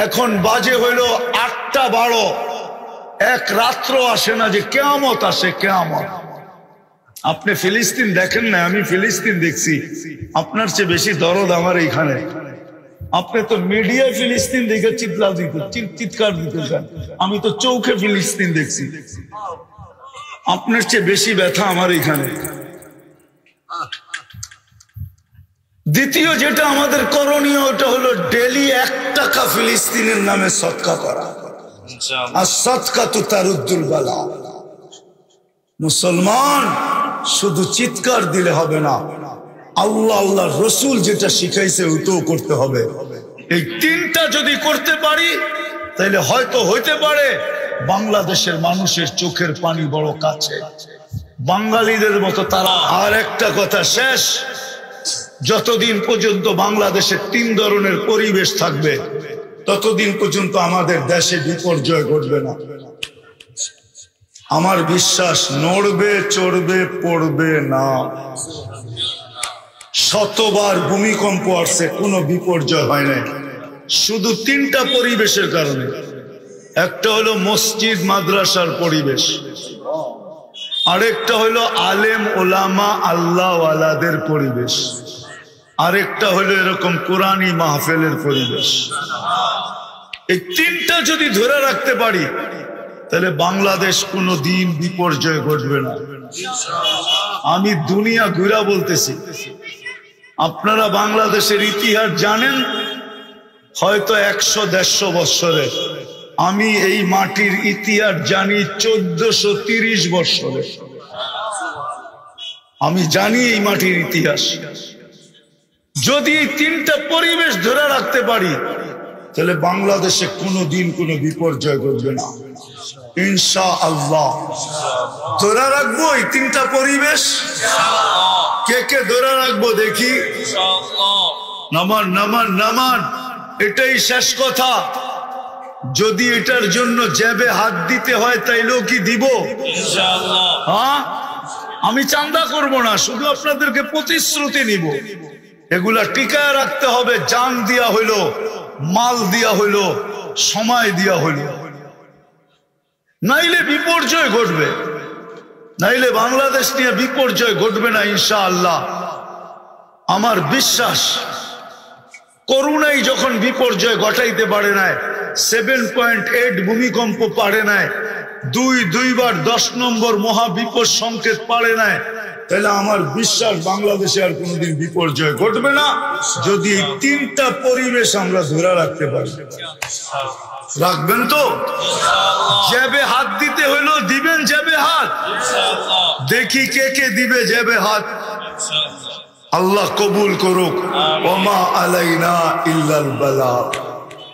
এখন বাজে হইল 8টা 12। এক রাত্র আসে না যে কিয়ামত আসে, কিয়ামত। আপনি ফিলিস্তিন দেখেন না, আমি ফিলিস্তিন দেখছি। আপনার চেয়ে বেশি দরদ আমার এইখানে। আপনি তো মিডিয়ায় ফিলিস্তিন দেখে চিৎকার দিতে চান, আমি তো চৌখে ফিলিস্তিন দেখছি। আপনার চেয়ে বেশি ব্যথা আমার এইখানে। দ্বিতীয় যেটা আমাদের করণীয়, ওটা হলো ডেলি 1 টাকা ফিলিস্তিনের নামে সদকা করা। আর সদকাতু তারুদ্দুল বালা। মুসলমান শুধু চিৎকার দিলে হবে না, আল্লাহ আল্লাহর রসুল যেটা শিখাইছে ওইটাও করতে হবে। এই 3টা যদি করতে পারি তাহলে হয়তো হইতে পারে বাংলাদেশের মানুষের চোখের পানি বড় কাছে, বাঙালিদের মতো তারা। আর একটা কথা শেষ, যতদিন পর্যন্ত বাংলাদেশে 3 ধরনের পরিবেশ থাকবে ততদিন পর্যন্ত আমাদের দেশে বিপর্যয় ঘটবে না। আমার বিশ্বাস, নড়বে চড়বে পড়বে না। শতবার ভূমিকম্প আসছে, কোনো বিপর্যয় হয় নাই, শুধু 3টা পরিবেশের কারণে। একটা হলো মসজিদ মাদ্রাসার পরিবেশ, আরেকটা হলো আলেম ওলামা আল্লাহ ওয়ালাদের পরিবেশ, আরেকটা হলো এরকম কোরআনী মাহফিলের পরিবেশ। এই 3টা যদি ধরে রাখতে পারি তাহলে বাংলাদেশ কোনো দিন বিপর্যয় ঘটবে না। আমি দুনিয়া ঘুরা বলতেছি, আপনারা বাংলাদেশের ইতিহাস জানেন হয়তো 100-150 বছরের। আমি এই মাটির ইতিহাস জানি 1430 বছরের। আমি জানি এই মাটির ইতিহাস। যদি এই 3টা পরিবেশ ধরে রাখতে পারি তাহলে বাংলাদেশে কোনো দিন কোনো বিপর্যয় ঘটবে না। ইনশাআল্লাহ। ধরে রাখবো এই তিনটা পরিবেশ, কে কে ধরে রাখবো দেখি। নামান নামান নামান, এটাই শেষ কথা। যদি এটার জন্য জ্যাবে হাত দিতে হয় তাইলেও কি দিব? হ্যাঁ, আমি চান্দা করব না, শুধু আপনাদেরকে প্রতিশ্রুতি নিব। এগুলা টিকায় রাখতে হবে। জান দিয়া হইলো, মাল দিয়া হইলো, সময় দিয়া হইলো, নাইলে বিপর্যয় ঘটবে। নাইলে বাংলাদেশ নিয়ে বিপর্যয় ঘটবে না ইনশাআল্লাহ। আমার বিশ্বাস, করুণাই যখন বিপর্যয় ঘটাইতে পারে নাই, 7.8 ভূমিকম্প পারে নাই, দুইবার 10 নম্বর মহাবিপদ সংকেত পারে নাই, তাহলে আমার বিশ্বাস বাংলাদেশে আর কোনোদিন বিপর্যয় ঘটবে না, যদি এই তিনটা পরিবেশ আমরা ধরে রাখতে পারি। রাখবেন তো? জ্যাবে হাত দিতে হইলো দিবেন, জ্যাবে হাত। দেখি কে কে দিবে জ্যাবে হাত। আল্লাহ কবুল করুক। ওমা আলাইনা ইল্লাল বালাগ।